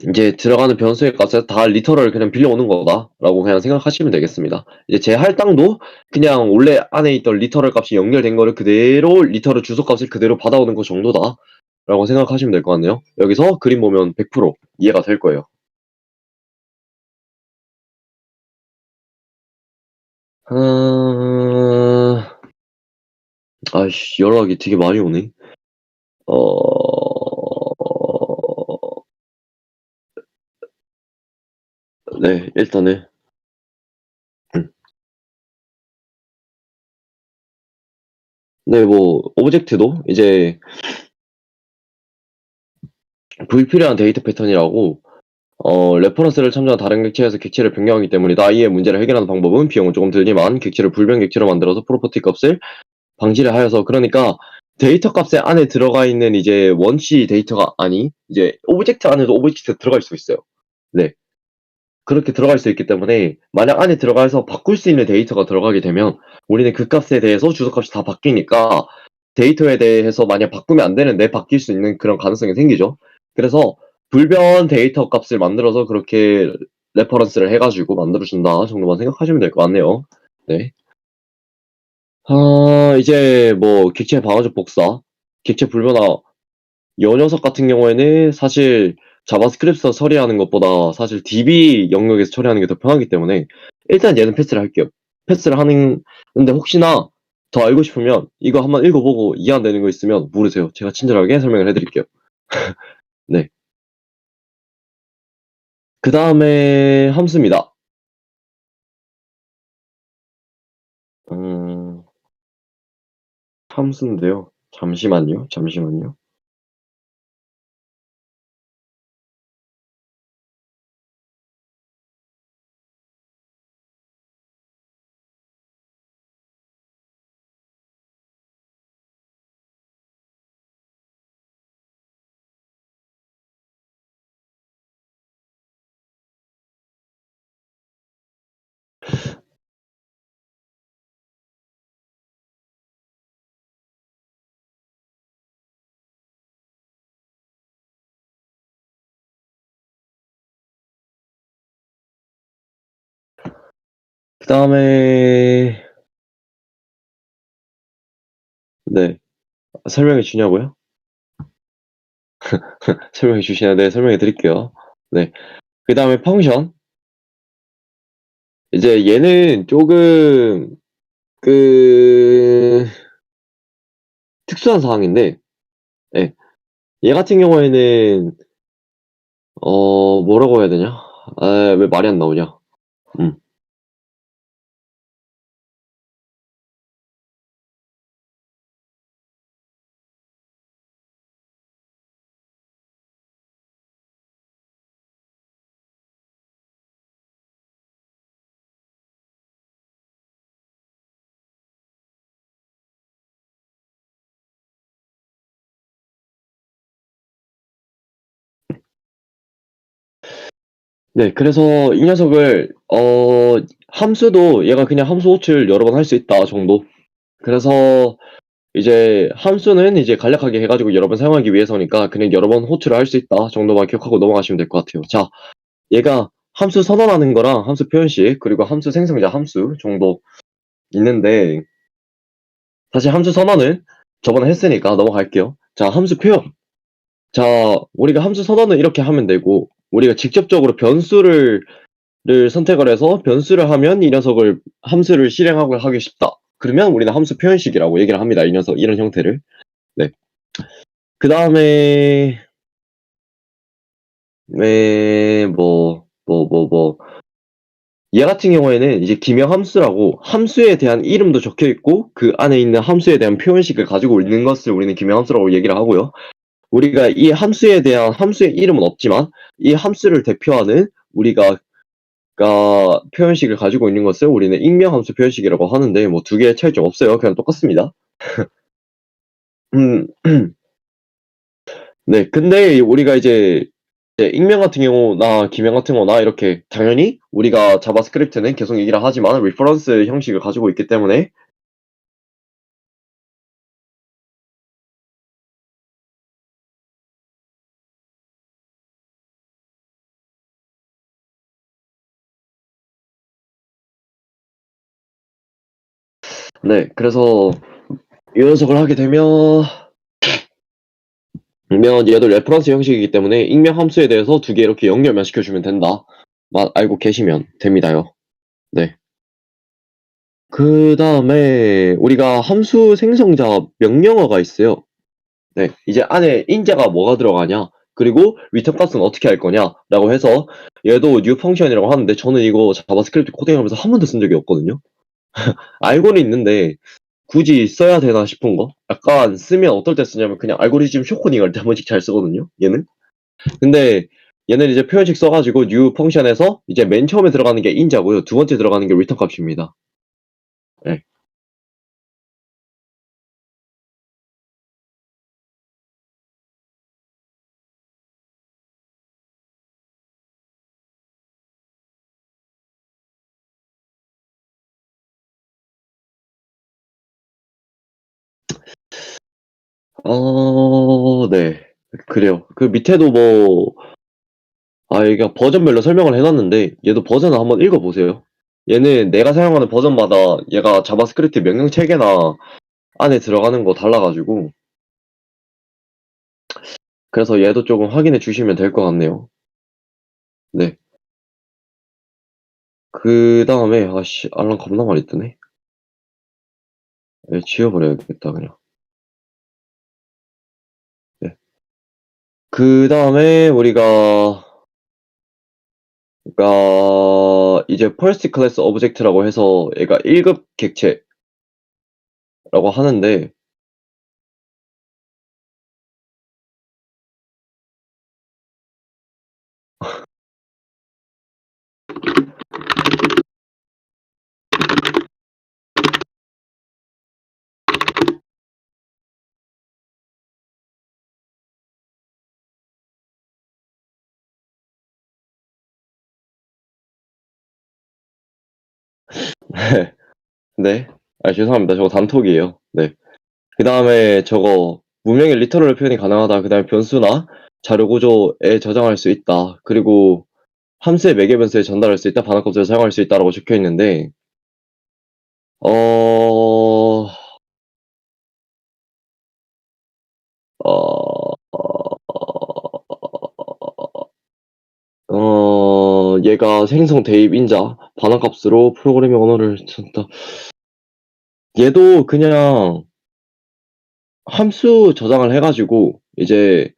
이제 들어가는 변수의 값에 다 리터럴 그냥 빌려오는 거다라고 그냥 생각하시면 되겠습니다. 이제 제 할당도 그냥 원래 안에 있던 리터럴 값이 연결된 거를 그대로 리터럴 주소 값을 그대로 받아오는 것 정도다라고 생각하시면 될 것 같네요. 여기서 그림 보면 100% 이해가 될 거예요. 아, 아이씨 연락이 되게 많이 오네. 어, 네, 일단은 음. 네, 뭐 오브젝트도 이제 불필요한 데이터 패턴이라고 레퍼런스를 참조한 다른 객체에서 객체를 변경하기 때문이다. 이의 문제를 해결하는 방법은 비용은 조금 들지만 객체를 불변 객체로 만들어서 프로퍼티 값을 방지를 하여서, 그러니까 데이터 값에 안에 들어가 있는 이제 원시 데이터가 아니 이제 오브젝트 안에도 오브젝트가 들어갈 수 있어요. 네. 그렇게 들어갈 수 있기 때문에 만약 안에 들어가서 바꿀 수 있는 데이터가 들어가게 되면 우리는 그 값에 대해서 주소값이 다 바뀌니까 데이터에 대해서 만약 바꾸면 안 되는데 바뀔 수 있는 그런 가능성이 생기죠. 그래서 불변 데이터 값을 만들어서 그렇게 레퍼런스를 해가지고 만들어준다 정도만 생각하시면 될 것 같네요. 네. 이제 뭐 객체 방어적 복사, 객체 불변화, 요 녀석 같은 경우에는 사실 자바스크립트에서 처리하는 것보다 사실 DB 영역에서 처리하는 게 더 편하기 때문에 일단 얘는 패스를 할게요. 패스를 하는데 혹시나 더 알고 싶으면 이거 한번 읽어보고 이해 안 되는 거 있으면 물으세요. 제가 친절하게 설명을 해드릴게요. 네. 그 다음에 함수입니다. 음, 함수인데요. 잠시만요. 잠시만요. 그 다음에 네. 설명해 주냐고요? 설명해 주시는데 설명해 드릴게요. 네. 그 다음에 펑션. 이제 얘는 조금 그 특수한 상황인데, 예. 얘 같은 경우에는 뭐라고 해야 되냐? 왜 말이 안 나오냐? 음. 네, 그래서 이 녀석을 함수도 얘가 그냥 함수 호출 여러 번 할 수 있다 정도. 그래서 이제 함수는 이제 간략하게 해가지고 여러 번 사용하기 위해서니까 그냥 여러 번 호출을 할 수 있다 정도만 기억하고 넘어가시면 될 것 같아요. 자, 얘가 함수 선언하는 거랑 함수 표현식 그리고 함수 생성자 함수 정도 있는데, 사실 함수 선언은 저번에 했으니까 넘어갈게요. 자, 함수 표현. 자, 우리가 함수 선언은 이렇게 하면 되고 우리가 직접적으로 변수를 선택을 해서 변수를 하면 이 녀석을 함수를 실행하고 하기 쉽다. 그러면 우리는 함수 표현식이라고 얘기를 합니다. 이 녀석 이런 형태를. 네. 그 다음에 얘 같은 경우에는 이제 기명 함수라고 함수에 대한 이름도 적혀 있고 그 안에 있는 함수에 대한 표현식을 가지고 있는 것을 우리는 기명 함수라고 얘기를 하고요. 우리가 이 함수에 대한 함수의 이름은 없지만 이 함수를 대표하는 우리가 표현식을 가지고 있는 것을 우리는 익명 함수 표현식이라고 하는데 뭐 두 개의 차이점 없어요. 그냥 똑같습니다. 음, 네. 근데 우리가 이제 익명 같은 경우나 기명 같은 거나 이렇게 당연히 우리가 자바스크립트는 계속 얘기를 하지만 리퍼런스 형식을 가지고 있기 때문에 네. 그래서 이 녀석을 하게 되면 얘도 레퍼런스 형식이기 때문에 익명 함수에 대해서 두 개 이렇게 연결만 시켜주면 된다. 만 알고 계시면 됩니다요. 네. 그 다음에 우리가 함수 생성자 명령어가 있어요. 네. 이제 안에 인자가 뭐가 들어가냐? 그리고 리턴 값은 어떻게 할 거냐라고 해서 얘도 new 펑션이라고 하는데 저는 이거 자바스크립트 코딩하면서 한 번도 쓴 적이 없거든요. 알고는 있는데 굳이 써야 되나 싶은 거? 약간 쓰면 어떨 때 쓰냐면 그냥 알고리즘 쇼코딩 할 때 한 번씩 잘 쓰거든요, 얘는. 근데 얘는 이제 표현식 써가지고 new 펑션에서 이제 맨 처음에 들어가는 게 인자고요. 두 번째 들어가는 게 리턴 값입니다. 네. 네. 그래요. 그 밑에도 뭐, 이게 버전별로 설명을 해놨는데, 얘도 버전을 한번 읽어보세요. 얘는 내가 사용하는 버전마다 얘가 자바스크립트 명령 체계나 안에 들어가는 거 달라가지고, 그래서 얘도 조금 확인해 주시면 될 것 같네요. 네. 그 다음에, 알람 겁나 많이 뜨네. 네, 지워버려야겠다, 그냥. 네. 그 다음에 우리가, 이제 퍼스트 클래스 오브젝트라고 해서 얘가 1급 객체라고 하는데, 네. 죄송합니다. 저거 단톡이에요. 네. 그 다음에 저거 문명의 리터럴 표현이 가능하다. 그 다음에 변수나 자료 구조에 저장할 수 있다. 그리고 함수의 매개 변수에 전달할 수 있다. 반환 값을 사용할 수 있다라고 적혀 있는데, 어, 어, 얘가 생성 대입 인자 반환 값으로 프로그래밍 언어를 쓴다. 얘도 그냥 함수 저장을 해가지고 이제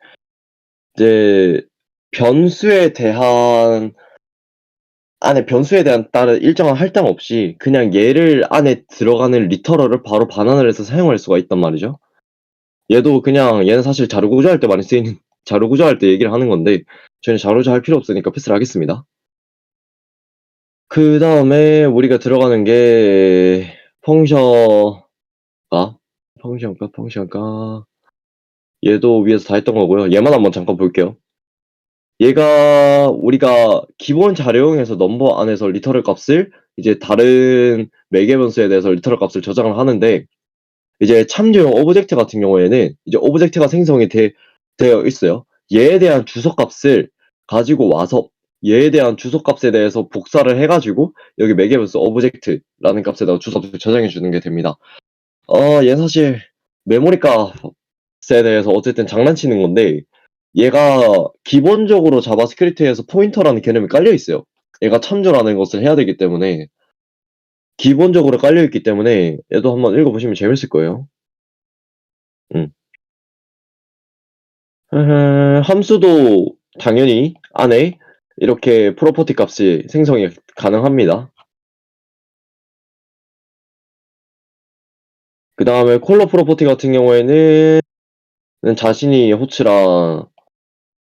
변수에 대한 안에 변수에 대한 따른 일정한 할당 없이 그냥 얘를 안에 들어가는 리터럴을 바로 반환을 해서 사용할 수가 있단 말이죠. 얘도 그냥 얘는 사실 자료 구조할 때 많이 쓰이는 자료 구조할 때 얘기를 하는 건데 저는 자료 구조할 필요 없으니까 패스를 하겠습니다. 그 다음에 우리가 들어가는 게 펑션가 펑션가 얘도 위에서 다 했던 거고요. 얘만 한번 잠깐 볼게요. 얘가 우리가 기본 자료형에서 넘버 안에서 리터럴 값을 이제 다른 매개 변수에 대해서 리터럴 값을 저장을 하는데 이제 참조형 오브젝트 같은 경우에는 이제 오브젝트가 되어 있어요. 얘에 대한 주소 값을 가지고 와서 얘에 대한 주소 값에 대해서 복사를 해가지고 여기 매개 변수 오브젝트라는 값에다가 주소 값을 저장해 주는 게 됩니다. 얘 사실 메모리 값에 대해서 어쨌든 장난치는 건데 얘가 기본적으로 자바스크립트에서 포인터라는 개념이 깔려 있어요. 얘가 참조라는 것을 해야 되기 때문에 기본적으로 깔려 있기 때문에 얘도 한번 읽어보시면 재밌을 거예요. 음. 함수도 당연히 안에 이렇게 프로퍼티 값이 생성이 가능합니다. 그 다음에 콜러 프로퍼티 같은 경우에는 자신이 호치랑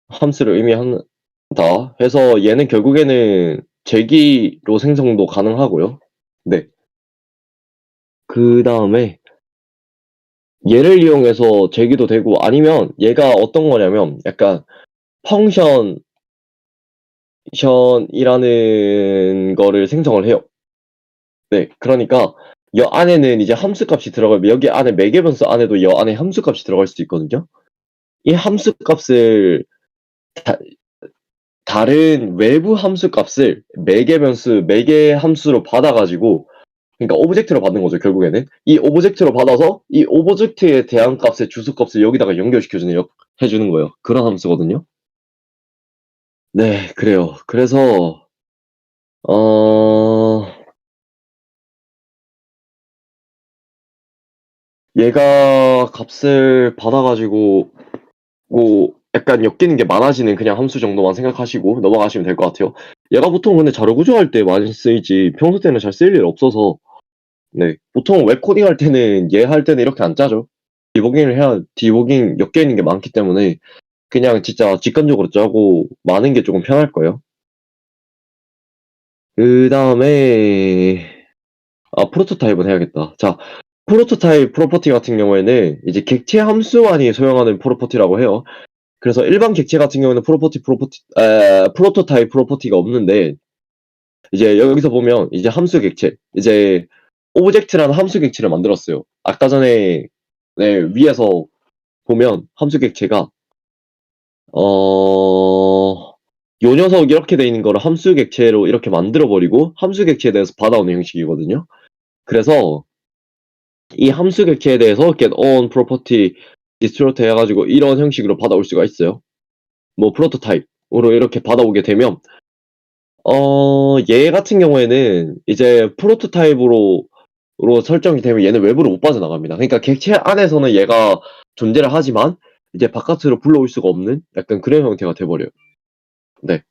함수를 의미한다 해서 얘는 결국에는 제기로 생성도 가능하고요. 네. 그 다음에 얘를 이용해서 제기도 되고 아니면 얘가 어떤 거냐면 약간 펑션이라는 거를 생성을 해요. 네, 그러니까 여 안에는 이제 함수 값이 들어가면 여기 안에 매개 변수 안에도 여 안에 함수 값이 들어갈 수도 있거든요. 이 함수 값을 다, 다른 외부 함수 값을 매개 변수 매개 함수로 받아가지고 그러니까 오브젝트로 받는 거죠, 결국에는. 이 오브젝트로 받아서 이 오브젝트에 대한 값의 주소 값을 여기다가 해주는 거예요. 그런 함수거든요. 네, 그래요. 그래서, 어, 얘가 값을 받아가지고, 뭐, 약간 엮이는 게 많아지는 그냥 함수 정도만 생각하시고 넘어가시면 될 것 같아요. 얘가 보통 근데 자료 구조할 때 많이 쓰이지 평소 때는 잘 쓸 일 없어서 네 보통 웹 코딩 할 때는 얘 할 때는 이렇게 안 짜죠. 디버깅 엮여 있는 게 많기 때문에 그냥 진짜 직관적으로 짜고 많은 게 조금 편할 거예요. 그다음에 프로토타입은 해야겠다. 자, 프로토타입 프로퍼티 같은 경우에는 이제 객체 함수만이 소용하는 프로퍼티라고 해요. 그래서 일반 객체 같은 경우에는 프로토타입 프로퍼티가 없는데 이제 여기서 보면 이제 함수 객체 이제 오브젝트라는 함수 객체를 만들었어요. 아까 전에 네, 위에서 보면 함수 객체가 요 녀석 이렇게 돼 있는 거를 함수 객체로 이렇게 만들어 버리고 함수 객체에 대해서 받아오는 형식이거든요. 그래서 이 함수 객체에 대해서 get on property distribute 해가지고 이런 형식으로 받아올 수가 있어요. 뭐 프로토타입으로 이렇게 받아오게 되면 얘 같은 경우에는 이제 프로토타입으로 설정이 되면 얘는 외부로 못 빠져나갑니다. 그러니까 객체 안에서는 얘가 존재를 하지만 이제 바깥으로 불러올 수가 없는 약간 그런 형태가 돼버려요. 네.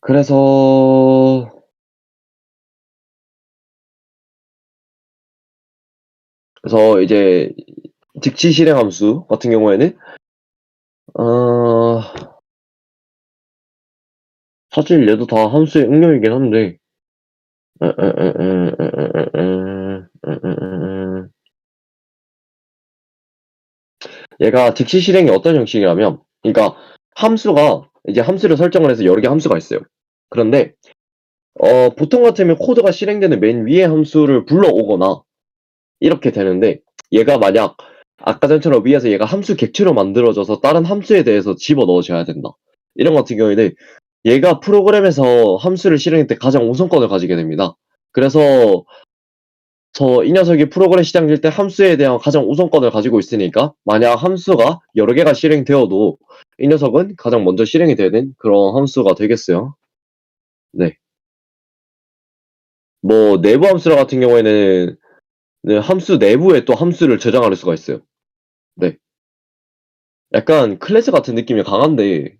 그래서 이제 즉시 실행 함수 같은 경우에는 어 사실 얘도 다 함수의 응용이긴 한데 얘가 즉시 실행이 어떤 형식이냐면 그러니까 함수가 이제 함수를 설정을 해서 여러 개 함수가 있어요. 그런데 보통 같으면 코드가 실행되는 맨 위에 함수를 불러오거나 이렇게 되는데 얘가 만약 아까 전처럼 위에서 얘가 함수 객체로 만들어져서 다른 함수에 대해서 집어넣어줘야 된다. 이런 같은 경우에는 얘가 프로그램에서 함수를 실행할 때 가장 우선권을 가지게 됩니다. 그래서 이 녀석이 프로그램 시작될 때 함수에 대한 가장 우선권을 가지고 있으니까 만약 함수가 여러 개가 실행되어도 이 녀석은 가장 먼저 실행이 되는 그런 함수가 되겠어요. 네. 뭐 내부 함수 같은 경우에는 네, 함수 내부에 또 함수를 저장할 수가 있어요. 네. 약간 클래스 같은 느낌이 강한데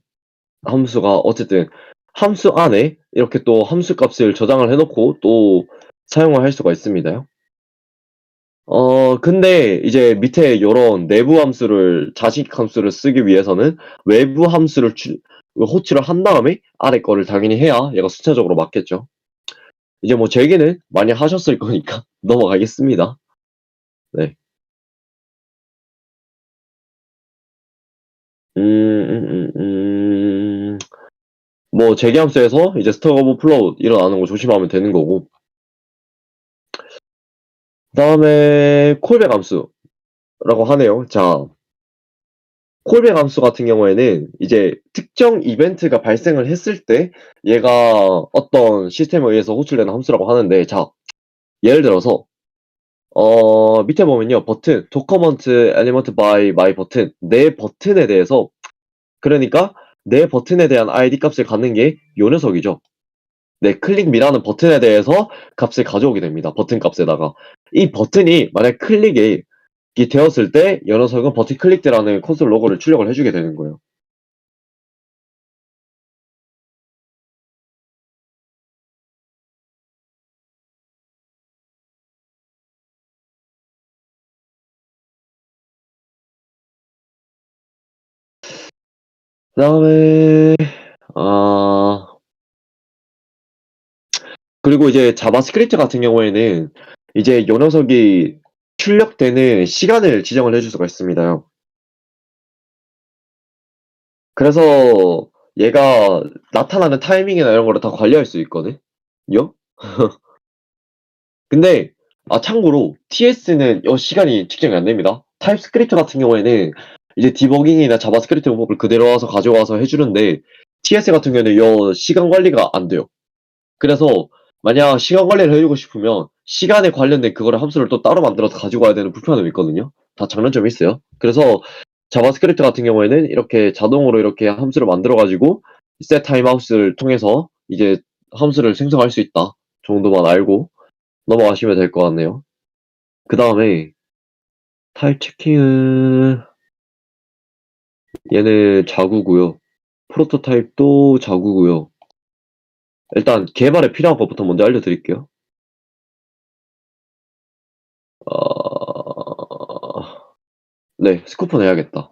함수가 어쨌든 함수 안에 이렇게 또 함수 값을 저장을 해놓고 또 사용을 할 수가 있습니다요. 근데 이제 밑에 요런 내부 함수를 자식 함수를 쓰기 위해서는 외부 함수를 호출을 한 다음에 아래 거를 당연히 해야 얘가 숫자적으로 맞겠죠. 이제 뭐 제기는 많이 하셨을 거니까 넘어가겠습니다. 네. 뭐 제기 함수에서 이제 스택 오버플로우 일어나는 거 조심하면 되는 거고. 그다음에 콜백 함수라고 하네요. 자, 콜백 함수 같은 경우에는 이제 특정 이벤트가 발생을 했을 때 얘가 어떤 시스템에 의해서 호출되는 함수라고 하는데 자, 예를 들어서 밑에 보면요. 버튼 document element by my 버튼 내 버튼에 대해서 그러니까 내 버튼에 대한 id 값을 갖는 게 요 녀석이죠. 네, 클릭미라는 버튼에 대해서 값을 가져오게 됩니다. 버튼 값에다가. 이 버튼이 만약 클릭이 되었을 때 이 녀석은 버튼 클릭드라는 콘솔 로고를 출력을 해주게 되는 거예요. 그다음에 아 그리고 이제 자바스크립트 같은 경우에는 이제 요 녀석이 출력되는 시간을 지정을 해줄 수가 있습니다요. 그래서 얘가 나타나는 타이밍이나 이런 거를 다 관리할 수 있거든요. 근데 참고로 TS는 시간이 측정이 안 됩니다. 타입스크립트 같은 경우에는 이제 디버깅이나 자바스크립트 문법을 그대로 와서 가져와서 해주는데 TS 같은 경우에는 시간 관리가 안 돼요. 그래서 만약 시간 관리를 해주고 싶으면 시간에 관련된 그거를 함수를 또 따로 만들어서 가지고 와야 되는 불편함이 있거든요. 다 장단점이 있어요. 그래서 자바스크립트 같은 경우에는 이렇게 자동으로 이렇게 함수를 만들어 가지고 set timeout를 통해서 이제 함수를 생성할 수 있다 정도만 알고 넘어가시면 될 것 같네요. 그 다음에 타입 체킹은 얘는 자구고요. 프로토타입도 자구고요. 일단 개발에 필요한 것부터 먼저 알려드릴게요. 네, 스코프는 해야겠다.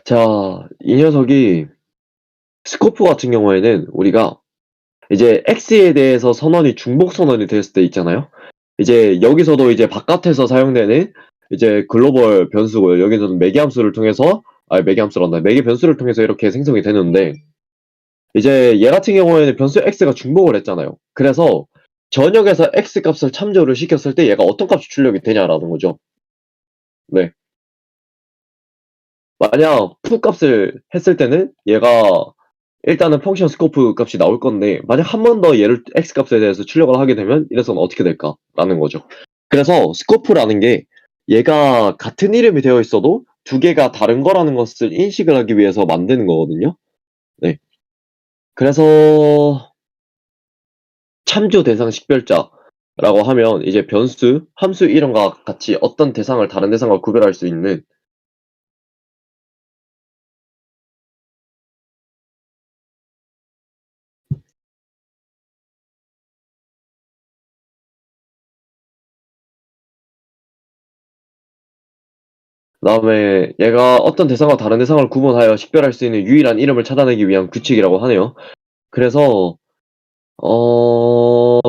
자, 이 녀석이 스코프 같은 경우에는 우리가 이제 X에 대해서 선언이 중복 선언이 됐을 때 있잖아요. 이제 여기서도 이제 바깥에서 사용되는 이제 글로벌 변수고요. 여기서는 매개 함수를 통해서 매개 함수란다. 매개 변수를 통해서 이렇게 생성이 되는데 이제 얘 같은 경우에는 변수 X가 중복을 했잖아요. 그래서 전역에서 X 값을 참조를 시켰을 때 얘가 어떤 값이 출력이 되냐라는 거죠. 네. 만약 푸 값을 했을 때는 얘가 일단은 펑션 스코프 값이 나올 건데 만약 한 번 더 얘를 x 값에 대해서 출력을 하게 되면 이래서는 어떻게 될까라는 거죠. 그래서 스코프라는 게 얘가 같은 이름이 되어 있어도 두 개가 다른 거라는 것을 인식을 하기 위해서 만드는 거거든요. 네. 그래서 참조 대상 식별자라고 하면 이제 변수, 함수 이름과 같이 어떤 대상을 다른 대상과 구별할 수 있는 그다음에 얘가 어떤 대상과 다른 대상을 구분하여 식별할 수 있는 유일한 이름을 찾아내기 위한 규칙이라고 하네요. 그래서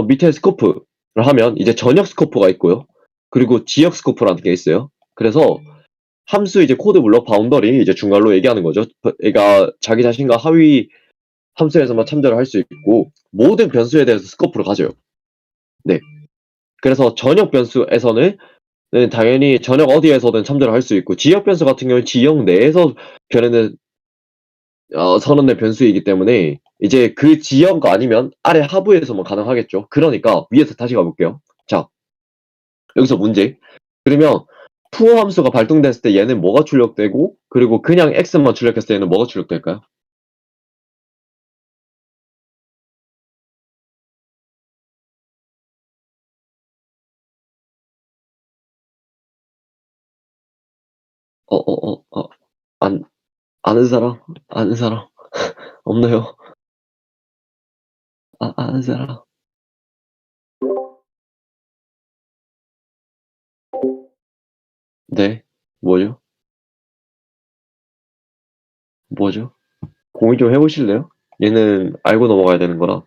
밑에 스코프를 하면 이제 전역 스코프가 있고요. 그리고 지역 스코프라는 게 있어요. 그래서 함수 이제 코드 블록 바운더리 이제 중괄로 얘기하는 거죠. 얘가 자기 자신과 하위 함수에서만 참조를 할 수 있고 모든 변수에 대해서 스코프를 가져요. 네. 그래서 전역 변수에서는 당연히 전역 어디에서든 참조를 할 수 있고 지역 변수 같은 경우는 지역 내에서 변하는 선언된 변수이기 때문에 이제 그 지역 아니면 아래 하부에서만 가능하겠죠. 그러니까 위에서 다시 가볼게요. 자, 여기서 문제. 그러면 푸어 함수가 발동됐을 때 얘는 뭐가 출력되고 그리고 그냥 x만 출력했을 때 얘는 뭐가 출력될까요? 안, 아는 사람? 아는 사람? 없나요? 아는 사람? 네. 뭐죠? 뭐죠? 공유 좀 해보실래요? 얘는 알고 넘어가야 되는 거라.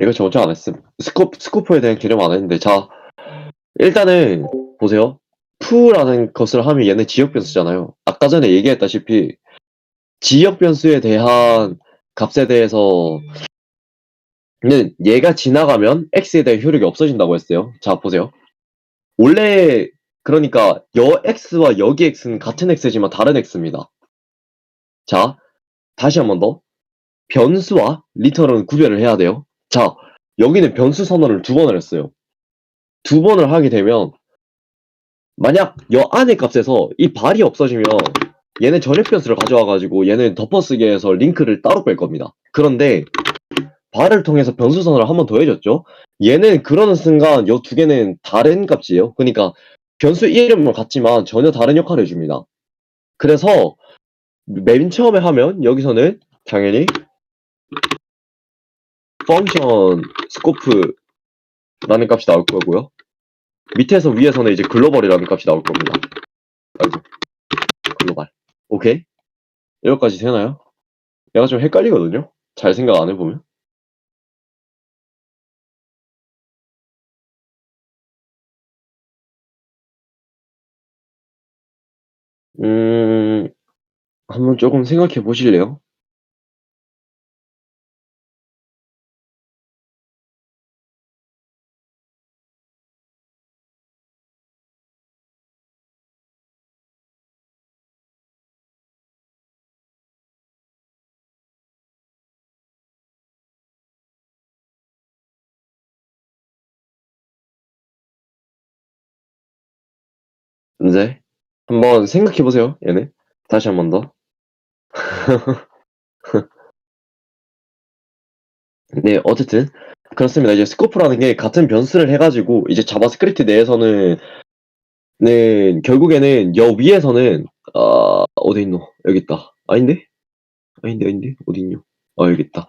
이거 저 혼자 안 했음. 스코프에 대한 개념 안 했는데. 자, 일단은, 보세요. 푸라는 것을 하면 얘는 지역 변수잖아요. 아까 전에 얘기했다시피, 지역 변수에 대한 값에 대해서는 얘가 지나가면 x에 대한 효력이 없어진다고 했어요. 자, 보세요. 원래, 그러니까, 여 x와 여기 x는 같은 x지만 다른 x입니다. 자, 다시 한 번 더. 변수와 리터럴은 구별을 해야 돼요. 자, 여기는 변수 선언을 두 번을 했어요. 두 번을 하게 되면 만약 여 안의 값에서 이 발이 없어지면 얘는 전역 변수를 가져와가지고 얘는 덮어쓰기 해서 링크를 따로 뺄 겁니다. 그런데 발을 통해서 변수 선언을 한 번 더 해줬죠. 얘는 그러는 순간 여 두 개는 다른 값이에요. 그러니까 변수 이름은 같지만 전혀 다른 역할을 해줍니다. 그래서 맨 처음에 하면 여기서는 당연히 펑션 스코프라는 값이 나올 거고요. 밑에서 위에서는 이제 글로벌이라는 값이 나올 겁니다. 아이고, 글로벌. 오케이? 여기까지 되나요? 얘가 좀 헷갈리거든요? 잘 생각 안 해보면. 음, 한번 조금 생각해 보실래요? 네. 한번 생각해 보세요, 얘네. 다시 한 번 더. 네, 어쨌든 그렇습니다. 이제 스코프라는 게 같은 변수를 해 가지고 이제 자바스크립트 내에서는 결국에는 여 위에서는 어디 있노? 여기 있다. 아닌데? 아닌데. 어디 있뇨? 여기 있다.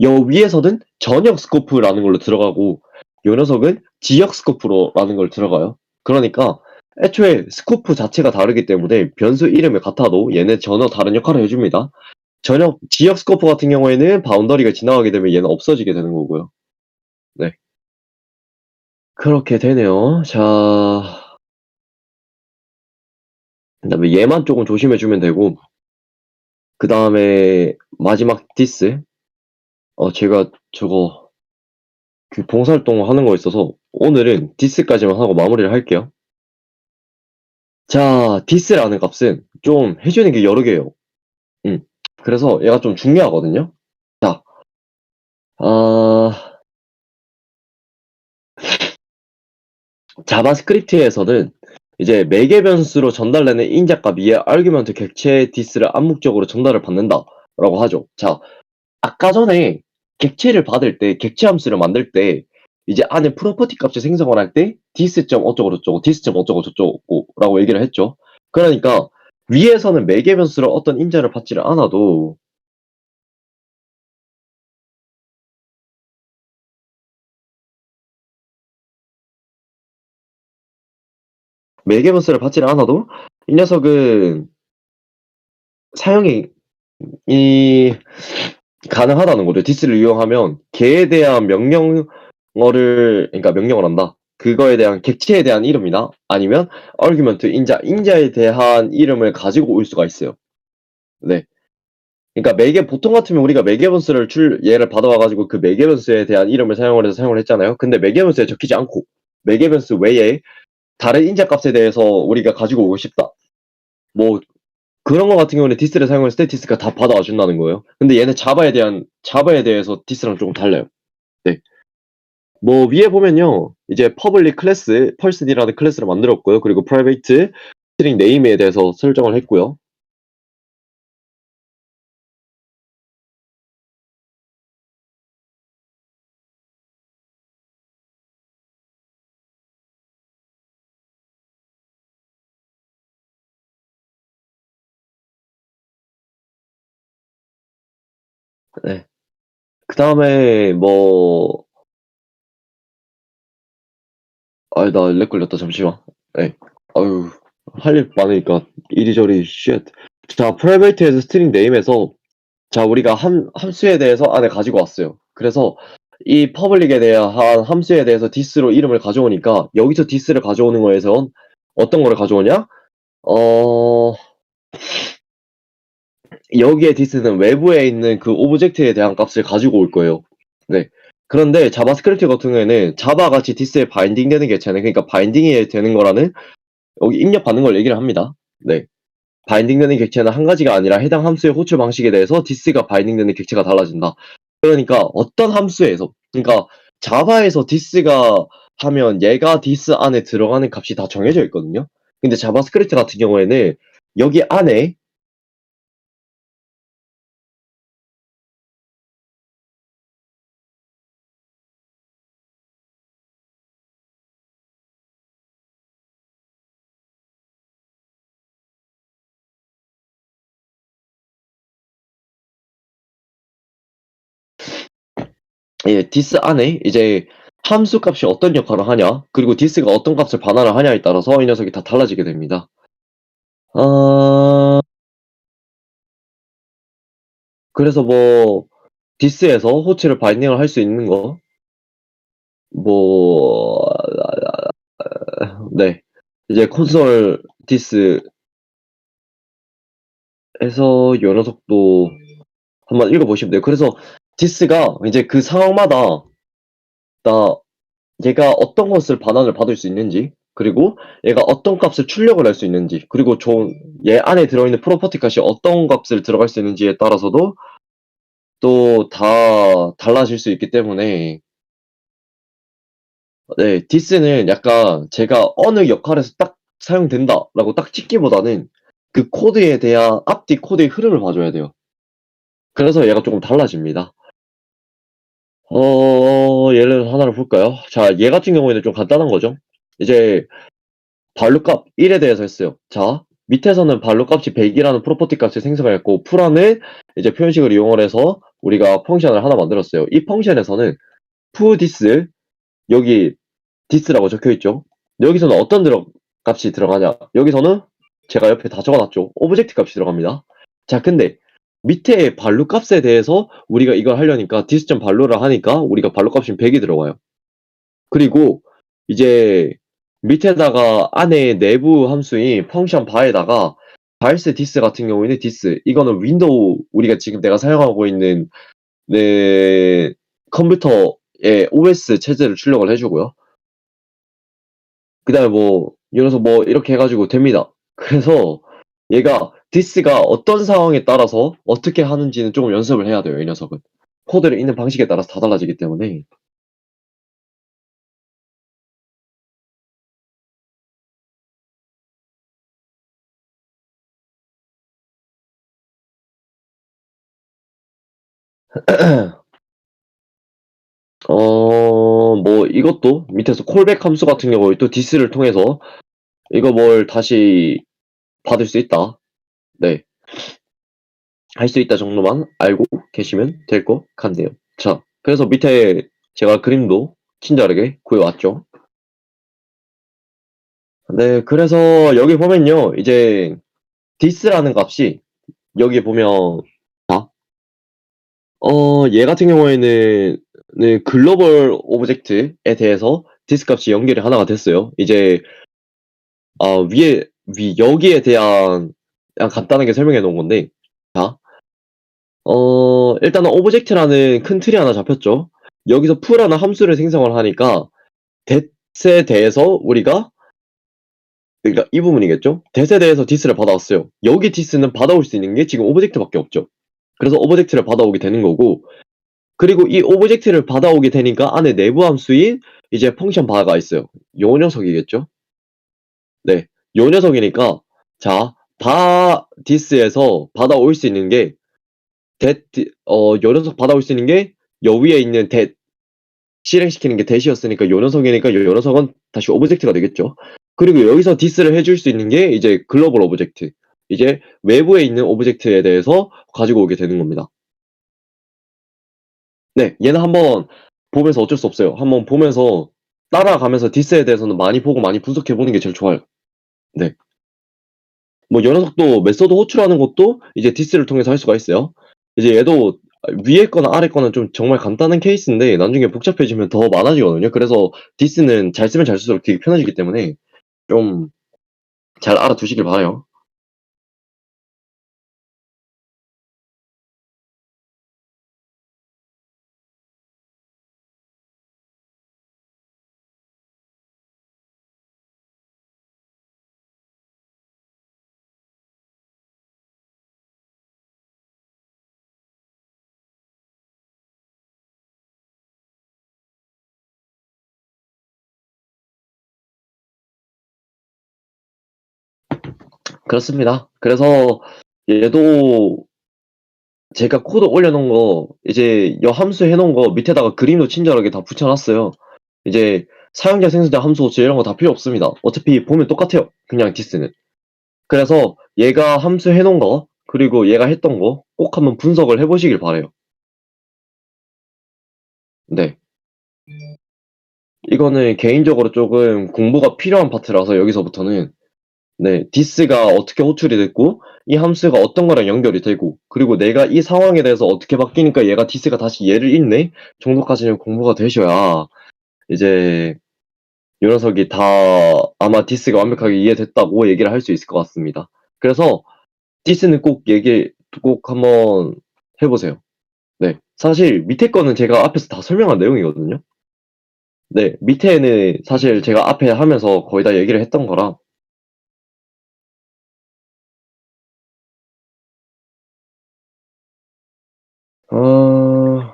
여 위에서는 전역 스코프라는 걸로 들어가고 요 녀석은 지역 스코프로라는 걸 들어가요. 그러니까 애초에 스코프 자체가 다르기 때문에 변수 이름이 같아도 얘네 전혀 다른 역할을 해 줍니다. 지역 스코프 같은 경우에는 바운더리가 지나가게 되면 얘는 없어지게 되는 거고요. 네. 그렇게 되네요. 자, 그다음에 얘만 쪼금 조심해 주면 되고 그다음에 마지막 디스. 제가 저거 봉사활동 하는 거 있어서 오늘은 디스까지만 하고 마무리를 할게요. 자, 디스라는 값은 좀 해 주는 게 여러 개예요. 음. 그래서 얘가 좀 중요하거든요. 자, 아 자바스크립트에서는 이제 매개 변수로 전달되는 인자값 이에 아르규먼트 객체 디스를 암묵적으로 전달을 받는다라고 하죠. 자, 아까 전에 객체를 받을 때 객체 함수를 만들 때 이제 안에 프로퍼티 값을 생성을 할 때 디스 점 어쩌고 저쩌고 디스 점 어쩌고 저쩌고라고 얘기를 했죠. 그러니까 위에서는 매개 변수로 어떤 인자를 받지를 않아도 매개 변수를 받지를 않아도 이 녀석은 사용이 이 가능하다는 거죠. 디스를 이용하면 걔에 대한 그러니까 명령을 한다. 그거에 대한 객체에 대한 이름이나 아니면 아르규먼트 인자에 대한 이름을 가지고 올 수가 있어요. 네. 그러니까 보통 같으면 우리가 매개 변수를 얘를 받아와 가지고 그 매개 변수에 대한 이름을 사용을 해서 사용을 했잖아요. 근데 매개 변수에 적히지 않고 매개 변수 외에 다른 인자 값에 대해서 우리가 가지고 오고 싶다. 뭐 그런 거 같은 경우는 디스를 사용했을 때 디스가 다 받아와 준다는 거예요. 근데 얘는 자바에 대해서 디스랑 조금 달라요. 네. 뭐 위에 보면요. 이제 퍼블릭 클래스, 펄스디라는 클래스를 만들었고요. 그리고 프라이베이트 스트링 네임에 대해서 설정을 했고요. 네. 그다음에 뭐 나 렉 걸렸다. 잠시만. 네. 아유, 할 일 많으니까 이리저리 쉣. 자, 프라이베이트에서 스트링 네임에서 자, 우리가 함수에 대해서 안에 가지고 왔어요. 그래서 이 퍼블릭에 대한 함수에 대해서 디스로 이름을 가져오니까 여기서 디스를 가져오는 거에선 어떤 거를 가져오냐? 어, 여기에 디스는 외부에 있는 그 오브젝트에 대한 값을 가지고 올 거예요. 네. 그런데 자바스크립트 같은 경우에는 자바 같이 디스에 바인딩 되는 객체는 그러니까 바인딩이 되는 거라는 여기 입력받는 걸 얘기를 합니다. 네. 바인딩 되는 객체는 한 가지가 아니라 해당 함수의 호출 방식에 대해서 디스가 바인딩 되는 객체가 달라진다. 그러니까 어떤 함수에서 그러니까 자바에서 디스가 하면 얘가 디스 안에 들어가는 값이 다 정해져 있거든요. 근데 자바스크립트 같은 경우에는 여기 안에 디스 안에 이제 함수 값이 어떤 역할을 하냐, 그리고 디스가 어떤 값을 반환을 하냐에 따라서 이 녀석이 다 달라지게 됩니다. 어, 그래서 뭐 디스에서 호치를 바인딩을 할 수 있는 거, 뭐, 네. 이제 콘솔 디스 해서 요 녀석도 한번 읽어보시면 돼요. 그래서 디스가 이제 그 상황마다 나 얘가 어떤 것을 반환을 받을 수 있는지, 그리고 얘가 어떤 값을 출력을 할 수 있는지, 그리고 얘 안에 들어있는 프로퍼티 값이 어떤 값을 들어갈 수 있는지에 따라서도 또 다 달라질 수 있기 때문에, 네, 디스는 약간 제가 어느 역할에서 딱 사용된다라고 딱 찍기보다는 그 코드에 대한 앞뒤 코드의 흐름을 봐줘야 돼요. 그래서 얘가 조금 달라집니다. 예를 하나를 볼까요? 자, 얘 같은 경우에는 좀 간단한 거죠. 이제 발루값 1에 대해서 했어요. 자, 밑에서는 발루값이 100이라는 프로퍼티 값을 생성했고, 풀안은 이제 표현식을 이용을 해서 우리가 펑션을 하나 만들었어요. 이 펑션에서는 푸디스, 여기 디스라고 적혀 있죠. 여기서는 어떤 값이 들어가냐? 여기서는 제가 옆에 다 적어놨죠. 오브젝트 값이 들어갑니다. 자, 근데 밑에 발루 값에 대해서 우리가 이걸 하려니까 dis.발루를 하니까 우리가 발루 값이 100이 들어가요. 그리고 이제 밑에다가 안에 내부 함수인 펑션 바에다가 발스 디스 같은 경우에는 디스, 이거는 윈도우, 우리가 지금 내가 사용하고 있는 내 컴퓨터의 OS 체제를 출력을 해주고요. 그 다음에 뭐 이 녀석 뭐 이렇게 해가지고 됩니다. 그래서 얘가 디스가 어떤 상황에 따라서 어떻게 하는지는 조금 연습을 해야 돼요. 이 녀석은 코드를 읽는 방식에 따라서 다 달라지기 때문에. 뭐 이것도 밑에서 콜백 함수 같은 경우에 또 디스를 통해서 이거 뭘 다시 받을 수 있다. 네. 할 수 있다 정도만 알고 계시면 될 것 같네요. 자, 그래서 밑에 제가 그림도 친절하게 구해왔죠. 네, 그래서 여기 보면요. 이제 디스라는 값이 여기 보면 자, 얘 같은 경우에는 네, 글로벌 오브젝트에 대해서 디스 값이 연결이 하나가 됐어요. 이제 여기에 대한 그냥 간단하게 설명해 놓은 건데, 자, 일단은 오브젝트라는 큰 틀이 하나 잡혔죠. 여기서 풀하는 함수를 생성을 하니까 that에 대해서 우리가, 그러니까 이 부분이겠죠. that에 대해서 디스를 받아왔어요. 여기 디스는 받아올 수 있는 게 지금 오브젝트밖에 없죠. 그래서 오브젝트를 받아오게 되는 거고, 그리고 이 오브젝트를 받아오게 되니까 안에 내부 함수인 이제 펑션 바가 있어요. 요 녀석이겠죠. 네, 요 녀석이니까 자, 디스에서 받아올 수 있는 게 요 녀석 받아올 수 있는 게 요 위에 있는 실행시키는 게 that이었으니까 요 녀석이니까 요 녀석은 다시 오브젝트가 되겠죠. 그리고 여기서 디스를 해줄 수 있는 게 이제 글로벌 오브젝트, 이제 외부에 있는 오브젝트에 대해서 가지고 오게 되는 겁니다. 네, 얘는 한번 보면서 어쩔 수 없어요. 한번 보면서 따라가면서 디스에 대해서는 많이 보고 많이 분석해 보는 게 제일 좋아요. 네. 뭐 요 녀석도 메소드 호출하는 것도 이제 디스를 통해서 할 수가 있어요. 이제 얘도 위에 거나 아래 거는 좀 정말 간단한 케이스인데 나중에 복잡해지면 더 많아지거든요. 그래서 디스는 잘 쓰면 잘 쓸수록 되게 편해지기 때문에 좀 잘 알아두시길 바라요. 그렇습니다. 그래서 얘도 제가 코드 올려놓은 거 이제 여 함수 해놓은 거 밑에다가 그림도 친절하게 다 붙여놨어요. 이제 사용자 생성자 함수 호출 이런 거 다 필요 없습니다. 어차피 보면 똑같아요. 그냥 디스는. 그래서 얘가 함수 해놓은 거 그리고 얘가 했던 거 꼭 한번 분석을 해보시길 바래요. 네. 이거는 개인적으로 조금 공부가 필요한 파트라서 여기서부터는 네, 디스가 어떻게 호출이 됐고 이 함수가 어떤 거랑 연결이 되고 그리고 내가 이 상황에 대해서 어떻게 바뀌니까 얘가 디스가 다시 얘를 읽네 정도까지는 공부가 되셔야 이제 요 녀석이 다 아마 디스가 완벽하게 이해됐다고 얘기를 할 수 있을 것 같습니다. 그래서 디스는 꼭 한번 해보세요. 네. 사실 밑에 거는 제가 앞에서 다 설명한 내용이거든요. 네. 밑에는 사실 제가 앞에 하면서 거의 다 얘기를 했던 거라. 어,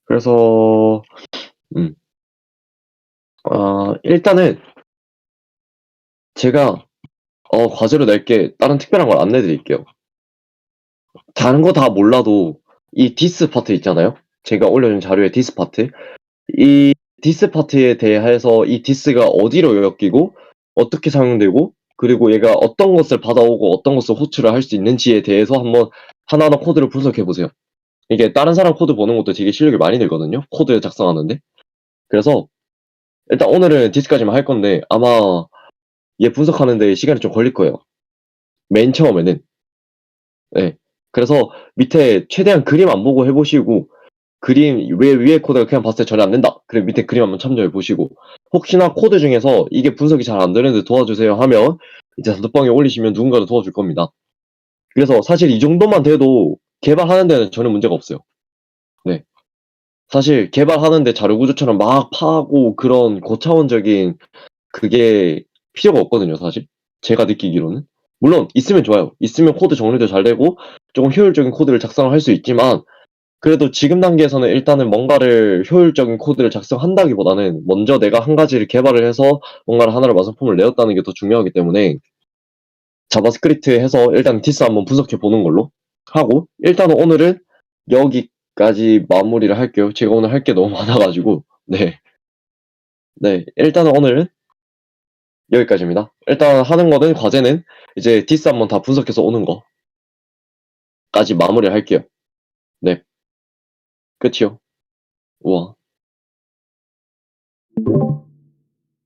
그래서, 음, 일단은 제가, 과제로 낼 게 다른 특별한 걸 안 내드릴게요. 다른 거 다 몰라도 이 디스 파트 있잖아요? 제가 올려준 자료의 디스 파트. 이 디스 파트에 대해서 이 디스가 어디로 엮이고, 어떻게 사용되고, 그리고 얘가 어떤 것을 받아오고 어떤 것을 호출을 할 수 있는지에 대해서 한번 하나하나 코드를 분석해 보세요. 이게 다른 사람 코드 보는 것도 되게 실력이 많이 들거든요. 코드 작성하는데. 그래서 일단 오늘은 디스까지만 할 건데 아마 얘 분석하는데 시간이 좀 걸릴 거예요. 맨 처음에는. 네. 그래서 밑에 최대한 그림 안 보고 해보시고 그림 왜 위에 코드가 그냥 봤을 때 전혀 안 된다. 그래 밑에 그림 한번 참조해 보시고 혹시나 코드 중에서 이게 분석이 잘 안 되는데 도와주세요 하면 이제 단톡방에 올리시면 누군가도 도와줄 겁니다. 그래서 사실 이 정도만 돼도 개발하는 데는 전혀 문제가 없어요. 네. 사실 개발하는데 자료 구조처럼 막 파고 그런 고차원적인 그게 필요가 없거든요, 사실. 제가 느끼기로는. 물론 있으면 좋아요. 있으면 코드 정리도 잘 되고 조금 효율적인 코드를 작성을 할 수 있지만 그래도 지금 단계에서는 일단은 뭔가를 효율적인 코드를 작성한다기보다는 먼저 내가 한 가지를 개발을 해서 뭔가를 하나를 완성품을 내었다는 게 더 중요하기 때문에 자바스크립트 해서 일단 디스 한번 분석해 보는 걸로 하고 일단은 오늘은 여기까지 마무리를 할게요. 제가 오늘 할 게 너무 많아가지고 네. 네. 일단은 오늘은 여기까지입니다. 일단 하는 거는 과제는 이제 디스 한번 다 분석해서 오는 거까지 마무리를 할게요. 네. 끝이요. 우와.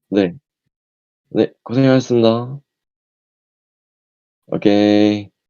네. 네. 고생하셨습니다. 오케이.